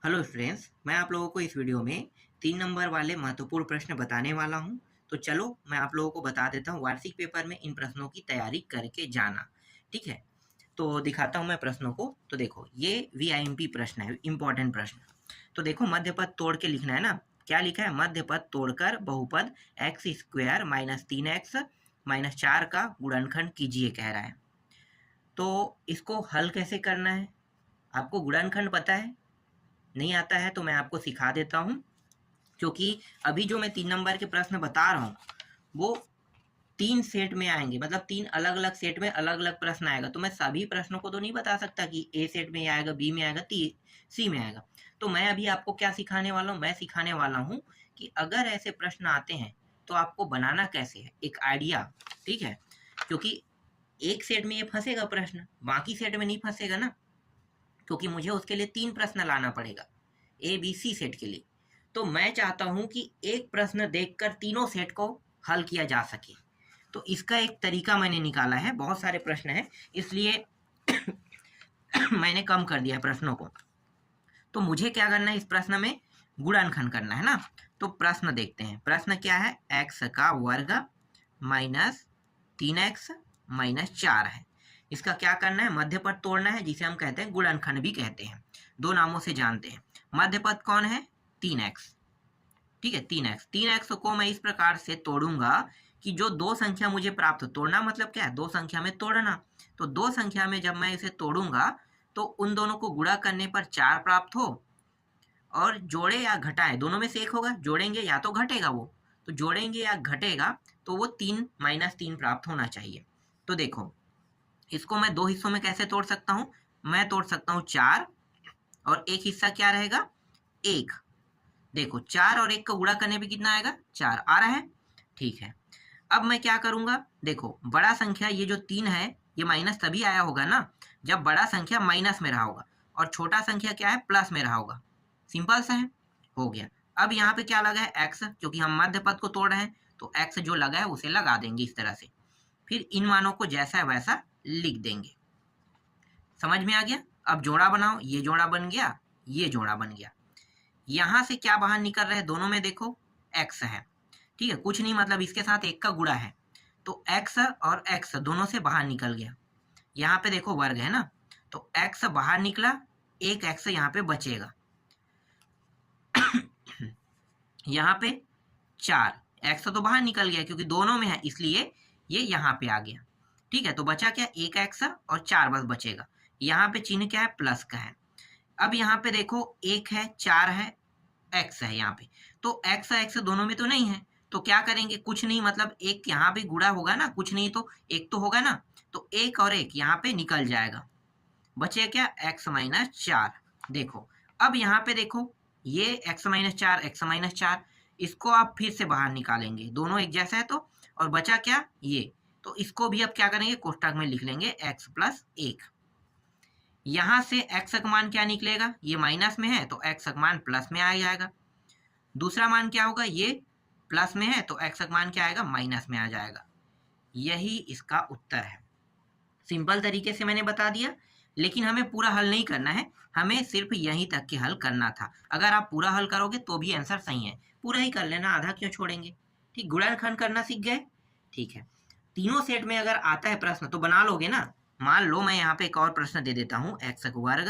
Hello friends, मैं आप लोगों को इस वीडियो में 3 नंबर वाले महत्वपूर्ण प्रश्न बताने वाला हूं। तो चलो मैं आप लोगों को बता देता हूं वार्षिक पेपर में इन प्रश्नों की तैयारी करके जाना। ठीक है, तो दिखाता हूं मैं प्रश्नों को। तो देखो, ये वीआईएमपी प्रश्न है, इंपॉर्टेंट प्रश्न। तो देखो, मध्य पद तोड़ के लिखना है ना। क्या लिखा है? मध्य पद तोड़कर बहुपद x square minus 3x minus 4 का गुणनखंड कीजिए कह रहा है। तो इसको हल कैसे करना है? आपको गुणनखंड पता है? नहीं आता है तो मैं आपको सिखा देता हूँ। क्योंकि अभी जो मैं 3 नंबर के प्रश्न बता रहा हूँ वो 3 सेट में आएंगे, मतलब 3 अलग अलग सेट में अलग अलग प्रश्न आएगा। तो मैं सभी प्रश्नों को तो नहीं बता सकता कि ए सेट में आएगा, बी में आएगा, सी में आएगा। तो मैं अभी आपको क्या सिखाने वाला हूँ? मैं सिखाने वाला हूँ कि अगर ऐसे प्रश्न आते हैं तो आपको बनाना कैसे है, एक आइडिया। ठीक है, क्योंकि एक सेट में ये फंसेगा प्रश्न, बाकी सेट में नहीं फंसेगा ना, क्योंकि मुझे उसके लिए 3 प्रश्न लाना पड़ेगा ए बी सी सेट के लिए। तो मैं चाहता हूं कि एक प्रश्न देखकर तीनों सेट को हल किया जा सके। तो इसका एक तरीका मैंने निकाला है। बहुत सारे प्रश्न हैं, इसलिए मैंने कम कर दिया है प्रश्नों को। तो मुझे क्या करना है? इस प्रश्न में गुणनखंड करना है ना। तो प्रश्न देखते हैं। प्रश्न क्या है? एक्स का वर्ग माइनस 3x माइनस 4 है। इसका क्या करना है? मध्य पद तोड़ना है, जिसे हम कहते हैं गुणनखंड भी कहते हैं, दो नामों से जानते हैं। मध्य पद कौन है? 3x। ठीक है, 3x। 3x को मैं इस प्रकार से तोड़ूंगा कि जो दो संख्या मुझे प्राप्त हो, तोड़ना मतलब क्या है? दो संख्या में तोड़ना। तो दो संख्या में जब मैं इसे तोड़ूंगा तो उन दोनों को गुणा करने पर 4 प्राप्त हो, और जोड़े या घटाए दोनों में से एक होगा। जोड़ेंगे या तो घटेगा वो, तो जोड़ेंगे या घटेगा तो वो 3 माइनस 3 प्राप्त होना चाहिए। तो देखो, इसको मैं दो हिस्सों में कैसे तोड़ सकता हूँ? मैं तोड़ सकता हूँ 4, और एक हिस्सा क्या रहेगा? 1। देखो, 4 और 1 को गुणा करने पे कितना आएगा? 4 आ रहा है। ठीक है, अब मैं क्या करूंगा? देखो, बड़ा संख्या ये जो 3 है, ये माइनस तभी आया होगा ना जब बड़ा संख्या माइनस में रहा होगा, और छोटा संख्या क्या है? प्लस में रहा होगा। सिंपल सा है, हो गया। अब यहाँ पे क्या लगा है? एक्स, क्योंकि हम मध्य पद को तोड़ रहे हैं तो एक्स जो लगा है उसे लगा देंगे इस तरह से। फिर इन मानों को जैसा है वैसा लिख देंगे। समझ में आ गया? अब जोड़ा बनाओ। ये जोड़ा बन गया, ये जोड़ा बन गया। यहां से क्या बाहर निकल रहा है? दोनों में देखो एक्स है। ठीक है, कुछ नहीं, मतलब इसके साथ एक का गुणा है, तो एक्स और एक्स दोनों से बाहर निकल गया। यहाँ पे देखो वर्ग है ना, तो एक्स बाहर निकला, एक एक्स यहाँ पे बचेगा। यहाँ पे 4 एक्स तो बाहर निकल गया क्योंकि दोनों में है, इसलिए ये यहाँ पे आ गया। ठीक है, तो बचा क्या? एक एक्स और 4 बस बचेगा। यहाँ पे चिन्ह क्या है? प्लस का है। अब यहाँ पे देखो, एक है, 4 है, एक्स है यहाँ पे। तो एक्स एक्स दोनों में तो नहीं है, तो क्या करेंगे? कुछ नहीं, मतलब एक यहाँ पे गुणा होगा ना, कुछ नहीं तो एक तो होगा ना, तो एक और एक यहाँ पे निकल जाएगा। बचे क्या? X minus 4। देखो, अब यहाँ पे देखो, ये एक्स माइनस 4, एक्स माइनस 4, इसको आप फिर से बाहर निकालेंगे, दोनों एक जैसा है तो। और बचा क्या? ये। तो इसको भी अब क्या करेंगे? कोष्टक में लिख लेंगे एक्स प्लस 1। यहाँ से एक्स का मान क्या निकलेगा? ये माइनस में है तो एक्स का मान प्लस में आ जाएगा। दूसरा मान क्या होगा? ये प्लस में है तो एक्स का मान क्या आएगा? माइनस में आ जाएगा। यही इसका उत्तर है। सिंपल तरीके से मैंने बता दिया, लेकिन हमें पूरा हल नहीं करना है, हमें सिर्फ यहीं तक के हल करना था। अगर आप पूरा हल करोगे तो भी आंसर सही है, पूरा ही कर लेना, आधा क्यों छोड़ेंगे। ठीक, गुणनखंड करना सीख गए। ठीक है, तीनों सेट में अगर आता है प्रश्न तो बना लोगे ना। मान लो मैं यहाँ पे एक और प्रश्न दे देता हूँ, एक्स वर्ग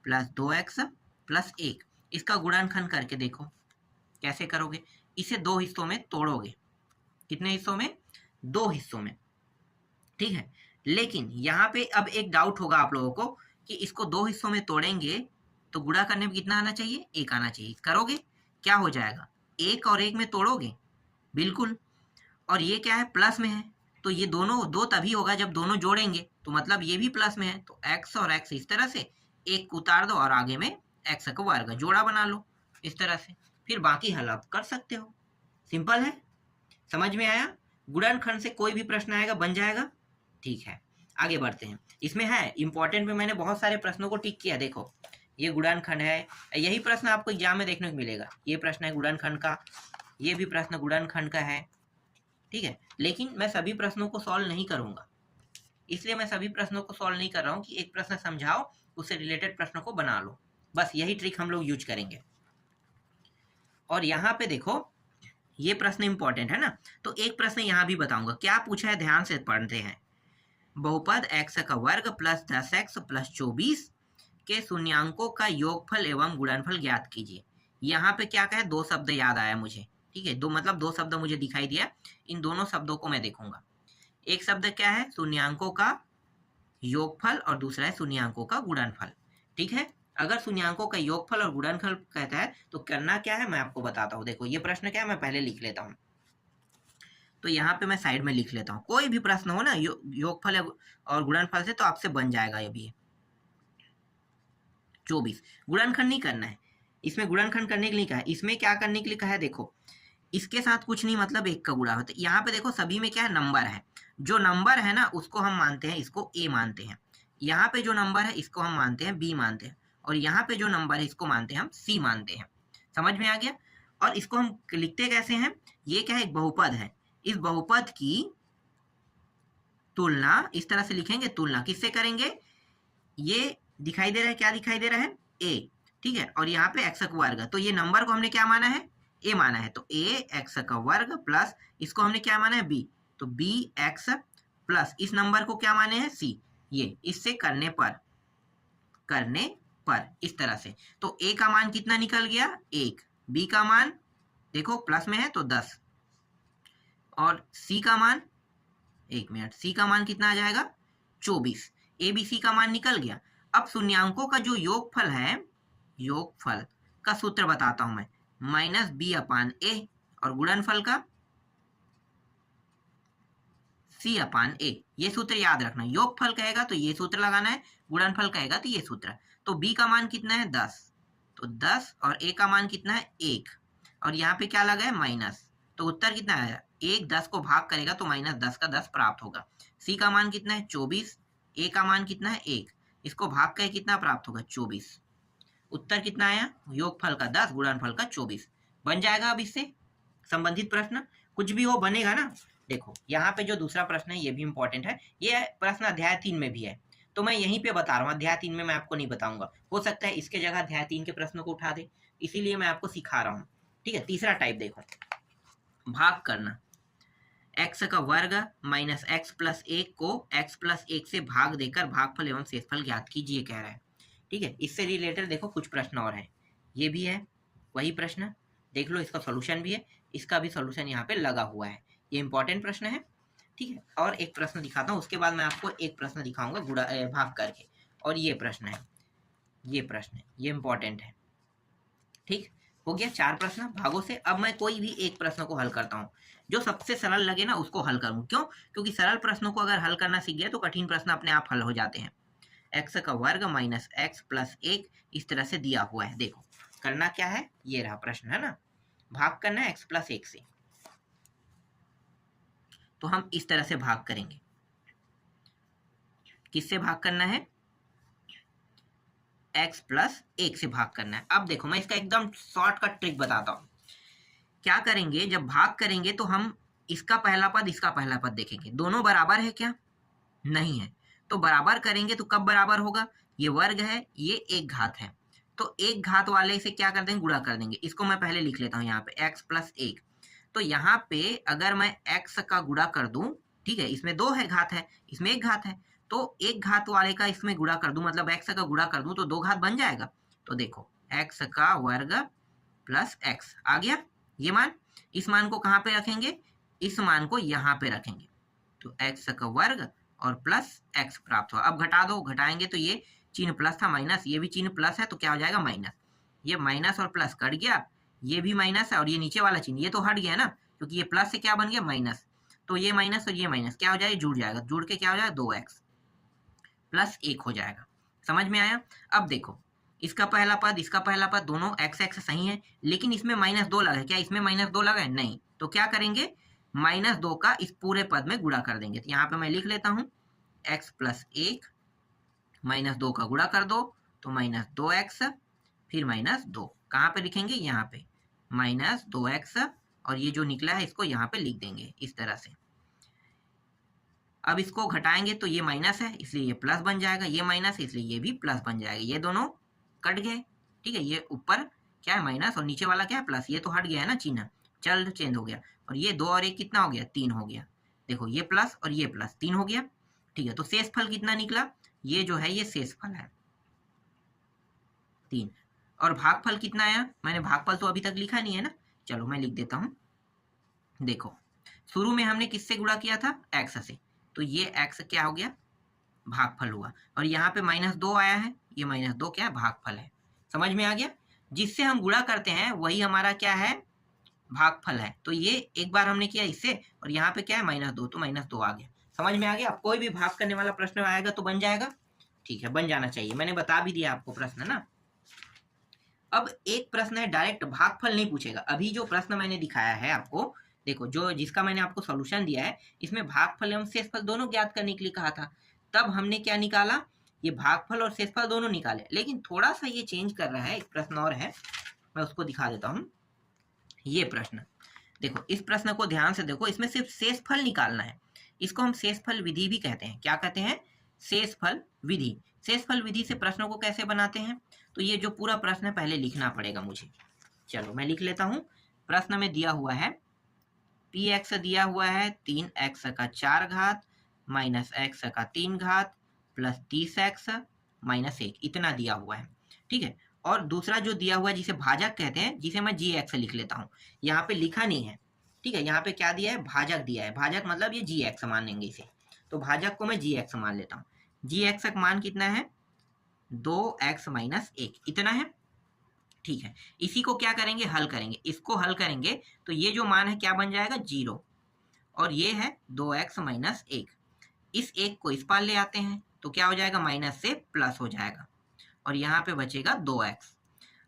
प्लस 2x प्लस 1। इसका गुणनखंड करके देखो कैसे करोगे। इसे दो हिस्सों में तोड़ोगे। कितने हिस्सों में? दो हिस्सों में। ठीक है, लेकिन यहाँ पे अब एक डाउट होगा आप लोगों को कि इसको दो हिस्सों में तोड़ेंगे तो गुणा करने में कितना आना चाहिए? एक आना चाहिए। करोगे, क्या हो जाएगा? एक और एक में तोड़ोगे, बिल्कुल। और ये क्या है? प्लस में है, तो ये दोनों दो तभी होगा जब दोनों जोड़ेंगे, तो मतलब ये भी प्लस में है, तो एक्स और एक्स इस तरह से एक उतार दो और आगे में एक्स का वर्ग जोड़ा बना लो इस तरह से। फिर बाकी हल आप कर सकते हो। सिंपल है, समझ में आया? गुणनखंड से कोई भी प्रश्न आएगा बन जाएगा। ठीक है, आगे बढ़ते हैं। इसमें है इंपॉर्टेंट में मैंने बहुत सारे प्रश्नों को टिक किया। देखो, ये गुणनखंड है, यही प्रश्न आपको एग्जाम में देखने को मिलेगा। ये प्रश्न है गुणनखंड का, ये भी प्रश्न गुणनखंड का है। ठीक है, लेकिन मैं सभी प्रश्नों को सॉल्व नहीं करूंगा, इसलिए मैं सभी प्रश्नों को सॉल्व नहीं कर रहा हूँ कि एक प्रश्न समझाओ, उससे रिलेटेड प्रश्नों को बना लो। बस यही ट्रिक हम लोग यूज करेंगे। और यहाँ पे देखो ये प्रश्न इंपॉर्टेंट है ना, तो एक प्रश्न यहाँ भी बताऊंगा, क्या पूछा है ध्यान से पढ़ते हैं। बहुपद x का वर्ग प्लस 10x प्लस 24 के शून्यांकों का योगफल एवं गुणनफल ज्ञात कीजिए। यहाँ पे क्या कहे, दो शब्द याद आया मुझे, ठीक है, दो मतलब दो शब्द मुझे दिखाई दिया, इन दोनों शब्दों को मैं देखूंगा। एक शब्द क्या है, शून्यांकों का योगफल, और दूसरा है शून्यांकों का गुणनफल। ठीक है, अगर शून्यांकों का योगफल और गुणनफल कहता है तो करना क्या है मैं आपको बताता हूँ। देखो ये प्रश्न क्या है, मैं पहले लिख लेता हूँ, तो यहाँ पे मैं साइड में लिख लेता हूँ। कोई भी प्रश्न हो ना योगफल और गुणनफल से तो आपसे बन जाएगा ये भी। 24 गुणनखंड नहीं करना है, इसमें गुणनखंड करने के लिए कहा है, इसमें क्या करने के लिए कहा है, देखो इसके साथ कुछ नहीं, मतलब एक का गुणा होता है। यहाँ पे देखो सभी में क्या है, नंबर है, जो नंबर है ना उसको हम मानते हैं, इसको ए मानते हैं। यहाँ पे जो नंबर है इसको हम मानते हैं बी मानते हैं, और यहाँ पे जो नंबर है इसको मानते हैं हम सी मानते हैं। समझ में आ गया। और इसको हम लिखते कैसे हैं, ये क्या है, एक बहुपद है, इस बहुपद की तुलना इस तरह से लिखेंगे, तुलना किससे करेंगे, ये दिखाई दे रहा है, क्या दिखाई दे रहा है, ए, ठीक है, और यहाँ पे एक्स का वर्ग, तो ये नंबर को हमने क्या माना है, ए माना है, तो ए एक्स का वर्ग प्लस इसको हमने क्या माना है, बी, तो बी एक्स प्लस इस नंबर को क्या माने हैं, सी, ये इससे करने पर इस तरह से, तो ए का मान कितना निकल गया, 1, बी का मान देखो प्लस में है तो 10, और सी का मान, एक मिनट, सी का मान कितना आ जाएगा, 24, ए बी सी का मान निकल गया। अब शून्यांकों का जो योगफल है, योगफल का सूत्र बताता हूं मैं, माइनस बी अपान ए, और गुणनफल का सी अपान ए। ये सूत्र याद रखना, योगफल कहेगा तो ये सूत्र लगाना है, गुणनफल कहेगा तो ये सूत्र। तो बी का मान कितना है 10, तो 10, और ए का मान कितना है 1, और यहाँ पे क्या लगा है माइनस, तो उत्तर कितना आया, 1 10 को भाग करेगा तो माइनस 10 का 10 प्राप्त होगा। सी का मान कितना है 24, ए का मान कितना है 1, इसको भाग कर कितना प्राप्त होगा 24। उत्तर कितना आया, योगफल का 10 गुणनफल का 24 बन जाएगा। अब इससे संबंधित प्रश्न कुछ भी हो बनेगा ना। देखो यहाँ पे जो दूसरा प्रश्न है ये भी इंपॉर्टेंट है, ये प्रश्न अध्याय 3 में भी है, तो मैं यहीं पे बता रहा हूँ, अध्याय 3 में मैं आपको नहीं बताऊंगा, हो सकता है इसके जगह अध्याय 3 के प्रश्नों को उठा दे, इसीलिए मैं आपको सिखा रहा हूँ। ठीक है, तीसरा टाइप देखो, भाग करना, x का वर्ग माइनस एक्स प्लस 1 को x प्लस 1 से भाग देकर भागफल एवं शेषफल ज्ञात कीजिए कह रहा है। ठीक है, इससे रिलेटेड देखो कुछ प्रश्न और है, ये भी है वही प्रश्न, देख लो, इसका सॉल्यूशन भी है, इसका भी सॉल्यूशन यहाँ पे लगा हुआ है, ये इंपॉर्टेंट प्रश्न है। ठीक है, और एक प्रश्न दिखाता हूँ, उसके बाद मैं आपको एक प्रश्न दिखाऊंगा गुणा भाग करके, और ये प्रश्न है, ये प्रश्न है, ये इंपॉर्टेंट है। ठीक, हो गया 4 प्रश्न भागों से। अब मैं कोई भी एक प्रश्न को हल करता हूँ, जो सबसे सरल लगे ना उसको हल करूँ, क्यों, क्योंकि सरल प्रश्नों को अगर हल करना सीख गया तो कठिन प्रश्न अपने आप हल हो जाते हैं। एक्स का वर्ग माइनस एक्स प्लस 1 इस तरह से दिया हुआ है, देखो करना क्या है, ये रहा प्रश्न है ना, भाग करना है एक्स प्लस 1 से, तो हम इस तरह से भाग करेंगे, किससे भाग करना है, x प्लस 1 से भाग करना है। अब देखो मैं इसका एकदम शॉर्टकट ट्रिक बताता हूँ, क्या करेंगे, जब भाग करेंगे तो हम इसका पहला पद इसका पहला पद देखेंगे, दोनों बराबर है क्या, नहीं है, तो बराबर करेंगे तो कब बराबर होगा, ये वर्ग है ये एक घात है, तो एक घात वाले से क्या कर देंगे, गुणा कर देंगे। इसको मैं पहले लिख लेता हूँ यहाँ पे x प्लस 1, तो यहाँ पे अगर मैं x का गुणा कर दूं, ठीक है, इसमें 2 है घात है, इसमें एक घात है, तो एक घात वाले का इसमें गुणा कर दूं, मतलब x का गुणा कर दूं तो 2 घात बन जाएगा। तो देखो x का वर्ग प्लस x आ गया, ये मान, इस मान को कहाँ पे रखेंगे, इस मान को यहाँ पे रखेंगे, तो x का वर्ग और प्लस x प्राप्त हुआ। अब घटा दो, घटाएंगे तो ये चिन्ह प्लस था माइनस, ये भी चिन्ह प्लस है तो क्या हो जाएगा माइनस, ये माइनस और प्लस कट गया, ये भी माइनस है, और ये नीचे वाला चिन्ह ये तो हट गया ना, क्योंकि ये प्लस से क्या बन गया माइनस, तो ये माइनस और ये माइनस क्या हो जाएगा, जुड़ जाएगा, जुड़ के क्या हो जाएगा 2x प्लस 1 हो जाएगा। समझ में आया। अब देखो इसका पहला पद इसका पहला पद दोनों x x सही है, लेकिन इसमें -2 लगा है, क्या इसमें -2 लगा है, नहीं, तो क्या करेंगे, -2 का इस पूरे पद में गुणा कर देंगे। तो यहाँ पे मैं लिख लेता हूँ x प्लस 1 -2 का गुणा कर दो तो -2x, फिर -2 कहाँ पे लिखेंगे, यहाँ पे -2x, और ये जो निकला है इसको यहाँ पे लिख देंगे इस तरह से। अब इसको घटाएंगे तो ये माइनस है इसलिए ये प्लस बन जाएगा, ये माइनस है इसलिए ये भी प्लस बन जाएगा, ये दोनों कट गए, ठीक है, ये ऊपर क्या है माइनस और नीचे वाला क्या है प्लस, ये तो हट गया है ना चिन्ह, चल चेंज हो गया। और ये 2 और 1 कितना हो गया, 3 हो गया। देखो ये प्लस और ये प्लस, 3 हो गया। ठीक है, तो शेष फल कितना निकला, ये जो है ये शेष फल है 3। और भागफल कितना आया, मैंने भागफल तो अभी तक लिखा नहीं है ना, चलो मैं लिख देता हूँ। देखो शुरू में हमने किससे गुणा किया था, x से, तो ये x क्या हो गया, भागफल हुआ। और यहाँ पे -2 आया है, ये -2 क्या है, भागफल है। समझ में आ गया, जिससे हम गुणा करते हैं वही हमारा क्या है, भागफल है। तो ये एक बार हमने किया इससे, और यहाँ पे क्या है -2, तो -2 आ गया। समझ में आ गया। अब कोई भी भाग करने वाला प्रश्न आएगा तो बन जाएगा। ठीक है, बन जाना चाहिए, मैंने बता भी दिया आपको प्रश्न ना। अब एक प्रश्न है डायरेक्ट भागफल नहीं पूछेगा। अभी जो प्रश्न मैंने दिखाया है आपको, देखो जो जिसका मैंने आपको सॉल्यूशन दिया है, इसमें भागफल एवं शेषफल दोनों ज्ञात करने के लिए कहा था। तब हमने क्या निकाला, ये भागफल और शेषफल दोनों निकाले। लेकिन थोड़ा सा ये चेंज कर रहा है, एक प्रश्न और है, मैं उसको दिखा देता हूँ। ये प्रश्न देखो, इस प्रश्न को ध्यान से देखो, इसमें सिर्फ शेषफल निकालना है। इसको हम शेषफल विधि भी कहते हैं। क्या कहते हैं, शेषफल विधि। शेषफल विधि से प्रश्नों को कैसे बनाते हैं, तो ये जो पूरा प्रश्न है पहले लिखना पड़ेगा मुझे। चलो मैं लिख लेता हूँ। प्रश्न में दिया हुआ है px दिया हुआ है 3x का 4 घात माइनस x का 3 घात प्लस 30x माइनस 1, इतना दिया हुआ है। ठीक है, और दूसरा जो दिया हुआ है जिसे भाजक कहते हैं, जिसे मैं gx लिख लेता हूँ। यहाँ पे लिखा नहीं है, ठीक है, यहाँ पे क्या दिया है, भाजक दिया है। भाजक मतलब ये gx मानेंगे इसे, तो भाजक को मैं gx मान लेता हूँ। gx का मान कितना है, 2x माइनस 1, इतना है। ठीक है, इसी को क्या करेंगे, हल करेंगे। इसको हल करेंगे तो ये जो मान है क्या बन जाएगा, 0, और ये है 2x माइनस 1। इस 1 को इस पार ले आते हैं तो क्या हो जाएगा, माइनस से प्लस हो जाएगा, और यहाँ पे बचेगा 2x।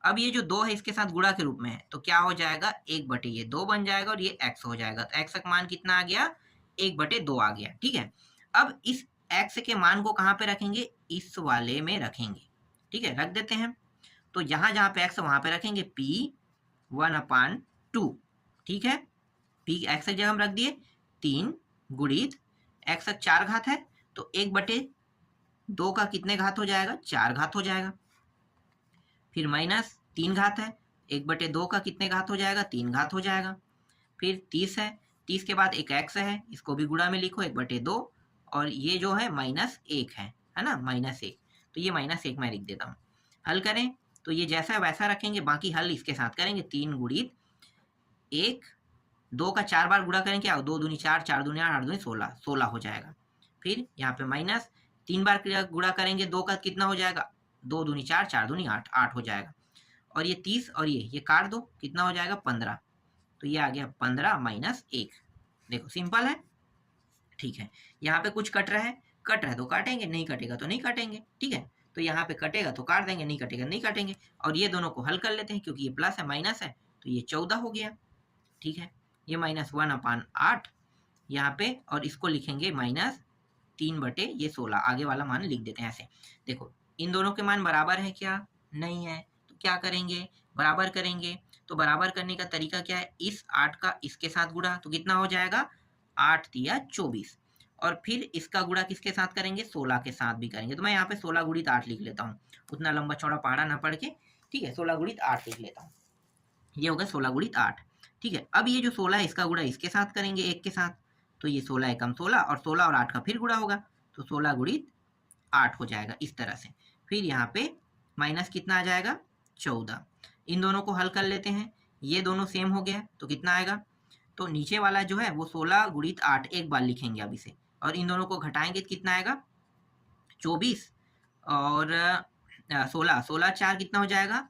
अब ये जो 2 है इसके साथ गुणा के रूप में है, तो क्या हो जाएगा, 1 ये 2 बन जाएगा, और ये x हो जाएगा। तो x का मान कितना आ गया, 1/2 आ गया। ठीक है, अब इस x के मान को कहाँ पे रखेंगे, इस वाले में रखेंगे। ठीक है, रख देते हैं। तो जहां जहां पे x वहां पे रखेंगे p1/2। ठीक है, p x की जगह हम रख दिए 3 गुणित x 4 घात है, तो 1/2 का कितने घात हो जाएगा, 4 घात हो जाएगा। फिर माइनस 3 घात है, 1/2 का कितने घात हो जाएगा, 3 घात हो जाएगा। फिर 30 है, 30 के बाद एक x है, इसको भी गुणा में लिखो 1/2, और ये जो है -1 है ना, -1, तो ये -1 मैं लिख देता हूँ। हल करें तो ये जैसा वैसा रखेंगे, बाकी हल इसके साथ करेंगे। 3 गुणित 1, 2 का 4 बार गुणा करें, क्या 2 दूनी 4, 4 दूनी 8, 8 दूनी 16, 16 हो जाएगा। फिर यहाँ पे माइनस 3 बार गुणा करेंगे, 2 का कितना हो जाएगा, 2 दूनी 4, 4 दूनी 8, 8 हो जाएगा। और ये 30 और ये काट दो, कितना हो जाएगा 15, तो ये आ गया 15 माइनस 1। देखो सिंपल है। ठीक है, यहाँ पे कुछ कट रहा है तो काटेंगे, नहीं कटेगा तो नहीं काटेंगे। ठीक है, तो यहाँ पे कटेगा तो काट देंगे, नहीं कटेगा नहीं काटेंगे। और ये दोनों को हल कर लेते हैं, क्योंकि ये प्लस है माइनस है, तो ये 14 हो गया। ठीक है, ये -1/8 यहाँ पे, और इसको लिखेंगे -3/16, आगे वाला मान लिख देते हैं ऐसे। देखो इन दोनों के मान बराबर है क्या, नहीं है, तो क्या करेंगे, बराबर करेंगे। तो बराबर करने का तरीका क्या है, इस 8 का इसके साथ गुणा, तो कितना हो जाएगा, 8 तिया 24, और फिर इसका गुणा किसके साथ करेंगे, 16 के साथ भी करेंगे। तो मैं यहाँ पे 16 गुणित 8 लिख लेता हूँ, उतना लंबा चौड़ा पहाड़ा ना पढ़ के। ठीक है, 16 गुणित 8 लिख लेता हूँ, ये होगा 16 गुणित 8। ठीक है, अब ये जो 16 है इसका गुणा इसके साथ करेंगे 1 के साथ, तो ये 16 एकम 16, और 16 और 8 का फिर गुणा होगा, तो 16 गुणित 8 हो जाएगा इस तरह से। फिर यहाँ पे माइनस कितना आ जाएगा, 14। इन दोनों को हल कर लेते हैं, ये दोनों सेम हो गया, तो कितना आएगा, तो नीचे वाला जो है वो 16 गुणित 8 एक बार लिखेंगे अब इसे, और इन दोनों को घटाएंगे तो कितना आएगा, 24, और 16, 16 4 कितना हो जाएगा,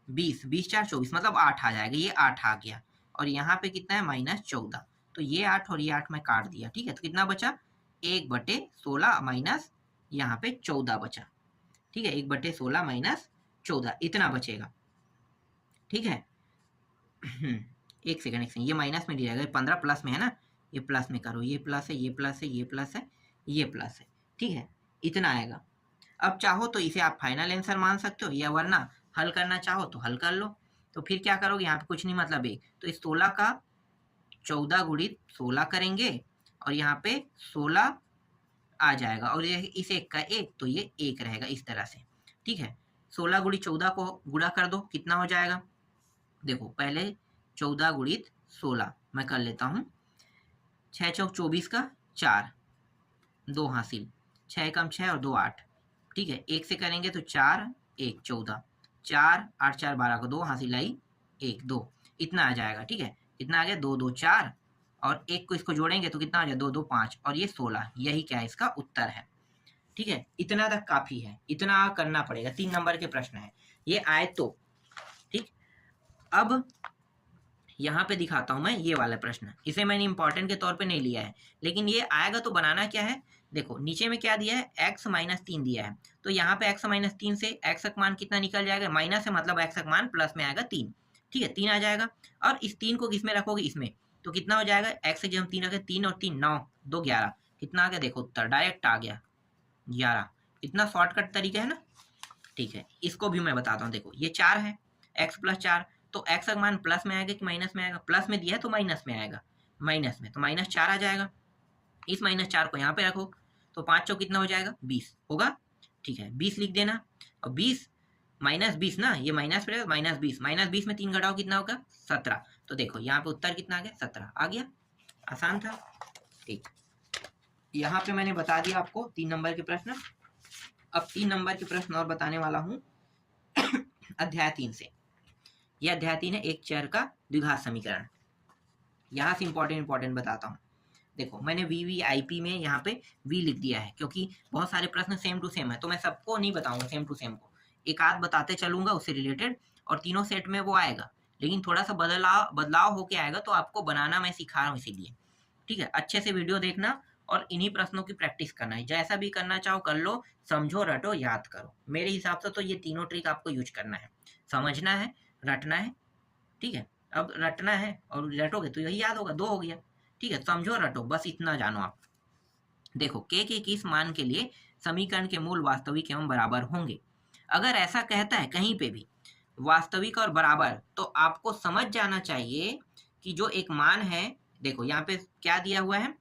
20, 20 4 24, मतलब 8 आ जाएगा, ये 8 आ गया। और यहाँ पे कितना है, -14, तो ये 8 और ये 8 मैं काट दिया। ठीक है, तो कितना बचा, 1/16 माइनस यहाँ पे 14 बचा। ठीक है, 1/16 माइनस 14, इतना बचेगा। ठीक है, एक सेकंड, ये माइनस में दिया जाएगा, 15 प्लस में है ना, ये प्लस में करो, ये प्लस है, ये प्लस है, ये प्लस है, ये प्लस है। ठीक है, इतना आएगा। अब चाहो तो इसे आप फाइनल आंसर मान सकते हो, या वरना हल करना चाहो तो हल कर लो। तो फिर क्या करोगे, यहाँ पे कुछ नहीं, मतलब 1, तो इस 16 का 14 गुणित 16 करेंगे, और यहाँ पे 16 आ जाएगा, और ये इस 1 का 1, तो ये 1 रहेगा इस तरह से। ठीक है, 16 गुणित 14 को गुणा कर दो, कितना हो जाएगा? देखो पहले 14 गुणित 16 मैं कर लेता हूँ। 6 चौक 24 का 4, 2 हासिल, 6 एकम 6 और 2 8, ठीक है। 1 से करेंगे तो 4 1 14, 4 8 4 12 को 2 हासिल आई 1 2, इतना आ जाएगा, ठीक है। कितना आ गया? 2 2 4 और 1 को इसको जोड़ेंगे तो कितना आ जाए? 2 2 5 और ये 16, यही क्या है इसका उत्तर है, ठीक है। इतना तक काफी है, इतना करना पड़ेगा, 3 नंबर के प्रश्न है ये आए तो, ठीक। अब यहाँ पे दिखाता हूं मैं ये वाला प्रश्न, इसे मैंने इंपॉर्टेंट के तौर पे नहीं लिया है, लेकिन ये आएगा तो बनाना क्या है, देखो नीचे में क्या दिया है, x माइनस 3 दिया है, तो यहाँ पे x माइनस 3 से x का मान कितना निकल जाएगा? माइनस है मतलब x का मान प्लस में आएगा 3, ठीक है, 3 आ जाएगा। और इस 3 को किस में रखोगे? इसमें, तो कितना हो जाएगा? x से जब हम 3 रखे, 3 और 3 9, 2 11, कितना आ गया? देखो उत्तर डायरेक्ट आ गया 11। इतना शॉर्टकट तरीका है ना, ठीक है। इसको भी मैं बताता हूँ, देखो ये 4 है, x प्लस 4, तो x का मान प्लस में आएगा कि माइनस में आएगा? प्लस में दिया है तो माइनस में आएगा, माइनस में, तो माइनस 4 आ जाएगा। इस माइनस 4 को यहाँ पे रखो तो 5 चौक कितना हो जाएगा? 20 होगा, ठीक है, 20 लिख देना। और 20 माइनस 20 ना, ये माइनस पे माइनस 20, माइनस 20 में 3 घटाओ कितना होगा? 17। तो देखो यहाँ पे उत्तर कितना आ गया? 17 आ गया, आसान था, ठीक। यहाँ पे मैंने बता दिया आपको 3 नंबर के प्रश्न। अब 3 नंबर के प्रश्न और बताने वाला हूँ अध्याय 3 से। यह अध्याय 3 है, एक चर का द्विघात समीकरण। यहाँ से इंपॉर्टेंट बताता हूँ। देखो मैंने VVIP में यहाँ पे V लिख दिया है क्योंकि बहुत सारे प्रश्न सेम टू सेम है, तो मैं सबको नहीं बताऊंगा सेम टू सेम को, एक आध बताते चलूंगा उससे रिलेटेड, और तीनों सेट में वो आएगा, लेकिन थोड़ा सा बदलाव होके आएगा, तो आपको बनाना मैं सिखा रहा हूँ इसीलिए, ठीक है। अच्छे से वीडियो देखना और इन्हीं प्रश्नों की प्रैक्टिस करना है, जैसा भी करना चाहो कर लो, समझो रटो याद करो। मेरे हिसाब से तो ये तीनों ट्रिक आपको यूज करना है, समझना है, रटना है, ठीक है। अब रटना है और रटोगे तो यही याद होगा, 2 हो गया, ठीक है। समझो रटो, बस इतना जानो आप। देखो k के किस मान के लिए समीकरण के मूल वास्तविक एवं बराबर होंगे? अगर ऐसा कहता है कहीं पे भी वास्तविक और बराबर, तो आपको समझ जाना चाहिए कि जो एक मान है, देखो यहाँ पे क्या दिया हुआ है,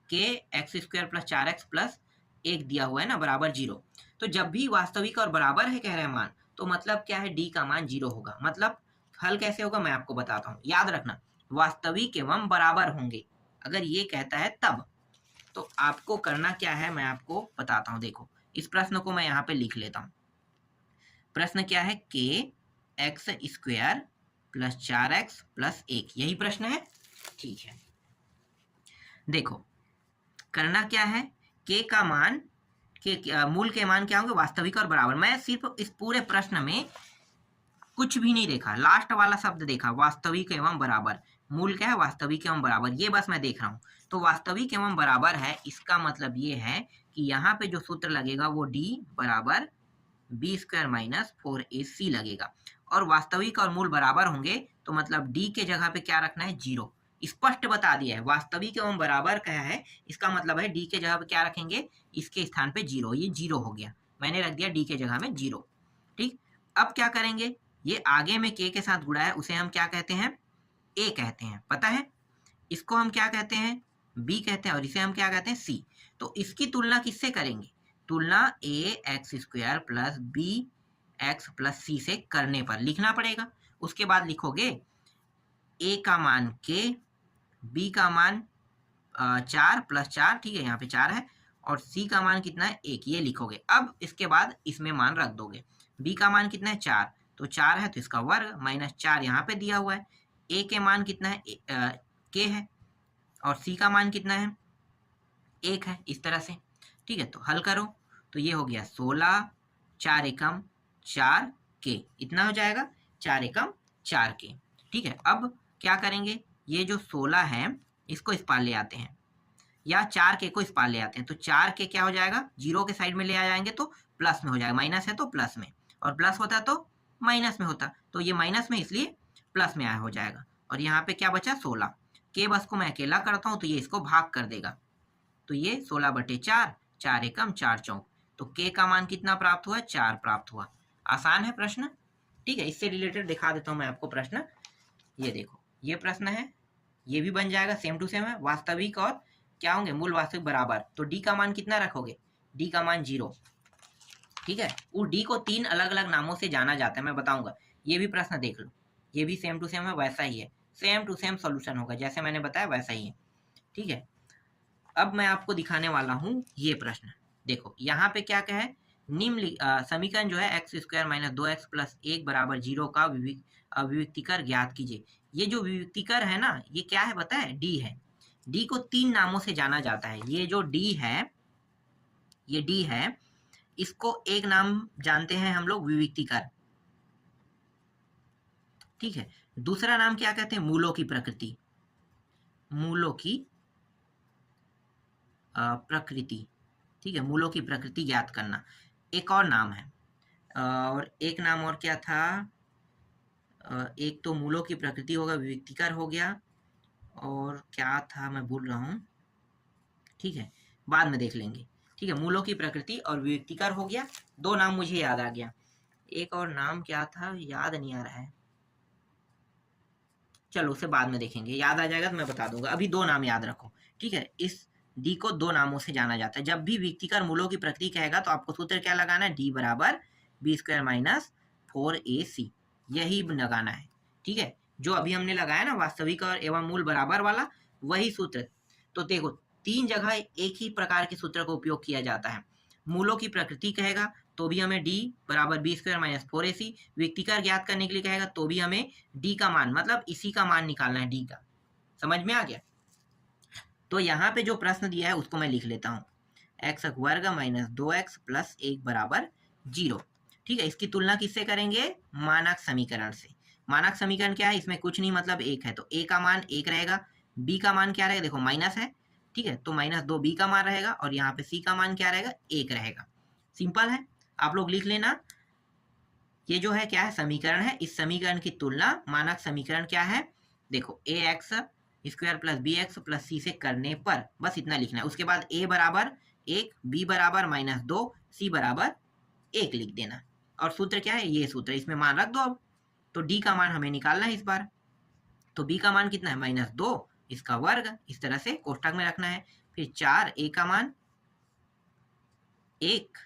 k x² plus 4x plus 1 दिया हुआ है ना, बराबर 0। तो जब भी वास्तविक और बराबर है कह रहे हैं मान, तो मतलब क्या है, d का मान 0 होगा। मतलब हल कैसे होगा मैं आपको बताता हूँ, याद रखना, वास्तविक एवं बराबर होंगे अगर ये कहता है तब। तो आपको करना क्या है मैं आपको बताता हूँ। देखो इस प्रश्न को मैं यहाँ पे लिख लेता हूँ। प्रश्न क्या है, k x² plus 4x plus 1, यही प्रश्न है, ठीक है। देखो करना क्या है, k का मान के मूल के मान क्या होंगे, वास्तविक और बराबर। मैं सिर्फ इस पूरे प्रश्न में कुछ भी नहीं देखा, लास्ट वाला शब्द देखा, वास्तविक एवं बराबर। मूल क्या है, वास्तविक एवं बराबर, ये बस मैं देख रहा हूँ। तो वास्तविक एवं बराबर है, इसका मतलब ये है कि यहाँ पे जो सूत्र लगेगा वो d बराबर b² माइनस 4ac लगेगा। और वास्तविक और मूल बराबर होंगे तो मतलब d के जगह पे क्या रखना है, 0। स्पष्ट बता दिया है, वास्तविक एवं बराबर क्या है, इसका मतलब है d के जगह पे क्या रखेंगे, इसके स्थान पे 0, ये 0 हो गया, मैंने रख दिया d के जगह में 0, ठीक। अब क्या करेंगे, ये आगे में k के साथ गुणा है, उसे हम क्या कहते हैं, a कहते हैं, पता है। इसको हम क्या कहते हैं, b कहते हैं, और इसे हम क्या कहते हैं, c। तो इसकी तुलना किससे करेंगे, तुलना ax² plus bx plus c से करने पर लिखना पड़ेगा। उसके बाद लिखोगे a का मान k, b का मान 4 प्लस 4, ठीक है, यहाँ पे 4 है, और c का मान कितना है, 1, ये लिखोगे। अब इसके बाद इसमें मान रख दोगे, b का मान कितना है, 4, तो 4 है तो इसका वर्ग माइनस 4 यहाँ पे दिया हुआ है। a के मान कितना है, k है, और c का मान कितना है, 1 है, इस तरह से, ठीक है। तो हल करो तो ये हो गया 16, 4 एकम 4 k, इतना हो जाएगा 4 एकम 4 k, ठीक है। अब क्या करेंगे, ये जो 16 है इसको इस पार ले आते हैं, या 4 k को इस पार ले आते हैं, तो 4 k क्या हो जाएगा, 0 के साइड में ले आ जाएंगे तो प्लस में हो जाएगा, माइनस है तो प्लस में, और प्लस होता तो माइनस में होता, तो ये माइनस में इसलिए प्लस में आया हो जाएगा। और यहाँ पे क्या बचा, 16, k बस को मैं अकेला करता हूँ तो ये इसको भाग कर देगा, तो ये 16/4, 4 एकम 4 चौक, तो k का मान कितना प्राप्त हुआ, 4 प्राप्त हुआ। आसान है प्रश्न, ठीक है। इससे रिलेटेड दिखा देता हूँ मैं आपको प्रश्न, ये देखो ये प्रश्न है, ये भी बन जाएगा, सेम टू सेम है, वास्तविक और क्या होंगे, मूल वास्तविक बराबर, तो d का मान कितना रखोगे, d का मान 0, ठीक है, उस डी को 3 अलग अलग नामों से जाना जाता है, मैं बताऊंगा। ये भी प्रश्न देख लो, ये भी सेम टू सेम है, वैसा ही है, सेम टू सेम सॉल्यूशन होगा, जैसे मैंने बताया वैसा ही है। ठीक है, अब मैं आपको दिखाने वाला हूँ ये प्रश्न। देखो यहाँ पे क्या है, निम्न समीकरण जो है x square minus 2x plus 1 बराबर 0 का विविक्तिकर ज्ञात कीजिए। ये जो विविक्तिकर है ना, ये क्या है पता है, डी है। डी को 3 नामों से जाना जाता है। ये जो डी है, ये डी है, इसको एक नाम जानते हैं हम लोग विविक्तिकर। ठीक है, दूसरा नाम क्या कहते हैं, मूलों की प्रकृति, मूलों की प्रकृति। ठीक है, मूलों की प्रकृति ज्ञात करना एक और नाम है। और एक नाम और क्या था, एक तो मूलों की प्रकृति होगा, विविक्तिकर हो गया, और क्या था मैं भूल रहा हूँ। ठीक है, बाद में देख लेंगे। ठीक है, मूलों की प्रकृति और विविक्तिकर हो गया, 2 नाम मुझे याद आ गया। एक और नाम क्या था, याद नहीं आ रहा है, चलो उसे बाद में देखेंगे, याद आ जाएगा तो मैं बता दूंगा। अभी 2 नाम याद रखो। ठीक है, इस डी को 2 नामों से जाना जाता है। जब भी विविक्तिकर मूलों की प्रकृति कहेगा तो आपको सूत्र क्या लगाना है, डी बराबर बी स्क्वायर माइनस 4ac, यही लगाना है। ठीक है, जो अभी हमने लगाया ना वास्तविक और एवं मूल बराबर वाला, वही सूत्र। तो देखो 3 जगह एक ही प्रकार के सूत्र का उपयोग किया जाता है। मूलों की प्रकृति कहेगा तो भी हमें डी बराबर बी स्क्वायर माइनस 4ac, विविक्तिकर ज्ञात करने के लिए कहेगा तो भी हमें डी का मान, मतलब इसी का मान निकालना है, डी का। समझ में आ गया? तो यहाँ पे जो प्रश्न दिया है उसको मैं लिख लेता हूँ, एक्स वर्ग माइनस 2x प्लस 1 बराबर 0। ठीक है, इसकी तुलना किससे करेंगे, मानक समीकरण से। मानक समीकरण क्या है, इसमें कुछ नहीं, मतलब 1 है तो a का मान 1 रहेगा, b का मान क्या रहेगा, देखो माइनस है। ठीक है, तो माइनस 2b का मान रहेगा, और यहाँ पे c का मान क्या रहेगा, 1 रहेगा। सिंपल है, आप लोग लिख लेना। ये जो है क्या है, समीकरण है। इस समीकरण की तुलना मानक समीकरण क्या है, देखो ax square plus B X plus C से करने पर बस इतना लिखना है। उसके बाद a बराबर 1, b बराबर माइनस 2, c बराबर 1 लिख देना। और सूत्र क्या है, ये सूत्र, इसमें मान रख दो अब। तो d का मान हमें निकालना है इस बार। तो b का मान कितना है, माइनस 2, इसका वर्ग, इस तरह से कोष्टक में रखना है। फिर 4, a का मान 1,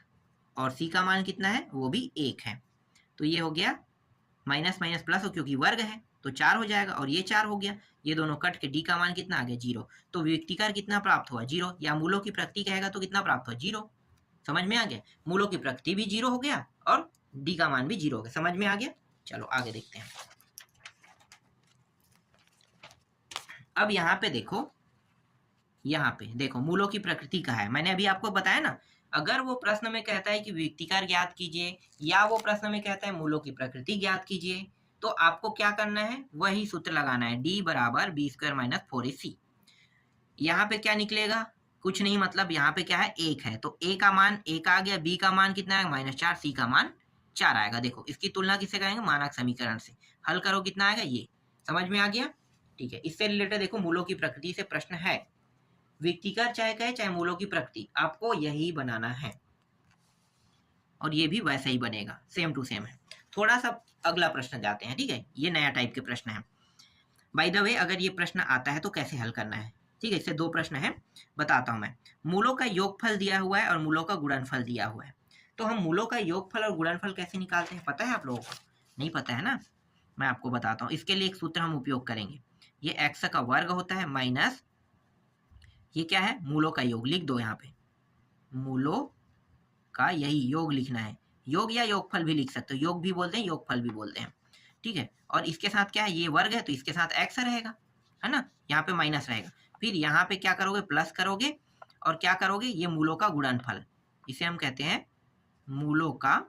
और c का मान कितना है, वो भी 1 है। तो ये हो गया माइनस माइनस प्लस हो, क्योंकि वर्ग है तो 4 हो जाएगा, और ये 4 हो गया। ये दोनों कट के डी का मान कितना आ गया, 0। तो विविक्तिकर कितना प्राप्त हुआ, 0। या मूलों की प्रकृति कहेगा तो कितना प्राप्त हुआ, 0। समझ में आ गया, मूलों की प्रकृति भी 0 हो गया और डी का मान भी 0 हो गया। समझ में आ गया, चलो आगे देखते हैं। अब यहाँ पे देखो, यहाँ पे देखो मूलों की प्रकृति का है, मैंने अभी आपको बताया ना। अगर वो प्रश्न में कहता है कि विविक्तिकर ज्ञात कीजिए, या वो प्रश्न में कहता है मूलों की प्रकृति ज्ञात कीजिए, तो आपको क्या करना है, वही सूत्र लगाना है, डी बराबर बी स्क्वायर माइनस 4ac। यहाँ पे क्या निकलेगा, कुछ नहीं, मतलब यहाँ पे क्या है, 1 है तो a का मान 1 आ गया, b का मान कितना है, -4, c का मान 4 आएगा। देखो इसकी तुलना किससे करेंगे, मानक समीकरण से। हल करो कितना आएगा, ये। समझ में आ गया? ठीक है, इससे रिलेटेड देखो मूलों की प्रकृति से प्रश्न है। विविक्तिकर चाहे कहे चाहे मूलों की प्रकृति, आपको यही बनाना है, और ये भी वैसा ही बनेगा, सेम टू सेम है। थोड़ा सा अगला प्रश्न जाते हैं। ठीक है, ये नया टाइप के प्रश्न है। बाय द वे, अगर ये प्रश्न आता है तो कैसे हल करना है, ठीक है, इससे 2 प्रश्न है, बताता हूं मैं। मूलों का योगफल दिया हुआ है और मूलों का गुणनफल दिया हुआ है। तो हम मूलों का योगफल और गुणनफल कैसे निकालते हैं, पता है आप लोगों को? नहीं पता है ना, मैं आपको बताता हूँ। इसके लिए एक सूत्र हम उपयोग करेंगे। ये x का वर्ग होता है माइनस, ये क्या है, मूलों का योग, लिख दो यहाँ पे, मूलों का यही योग लिखना है। योग या योगफल भी लिख सकते हो, योग भी बोलते हैं, योगफल भी बोलते हैं। ठीक है, और इसके साथ क्या है, ये वर्ग है तो इसके साथ x रहेगा, है ना, यहाँ पे माइनस रहेगा। फिर यहाँ पे क्या करोगे, प्लस करोगे, और क्या करोगे, ये मूलों का गुणनफल, इसे हम कहते हैं मूलों का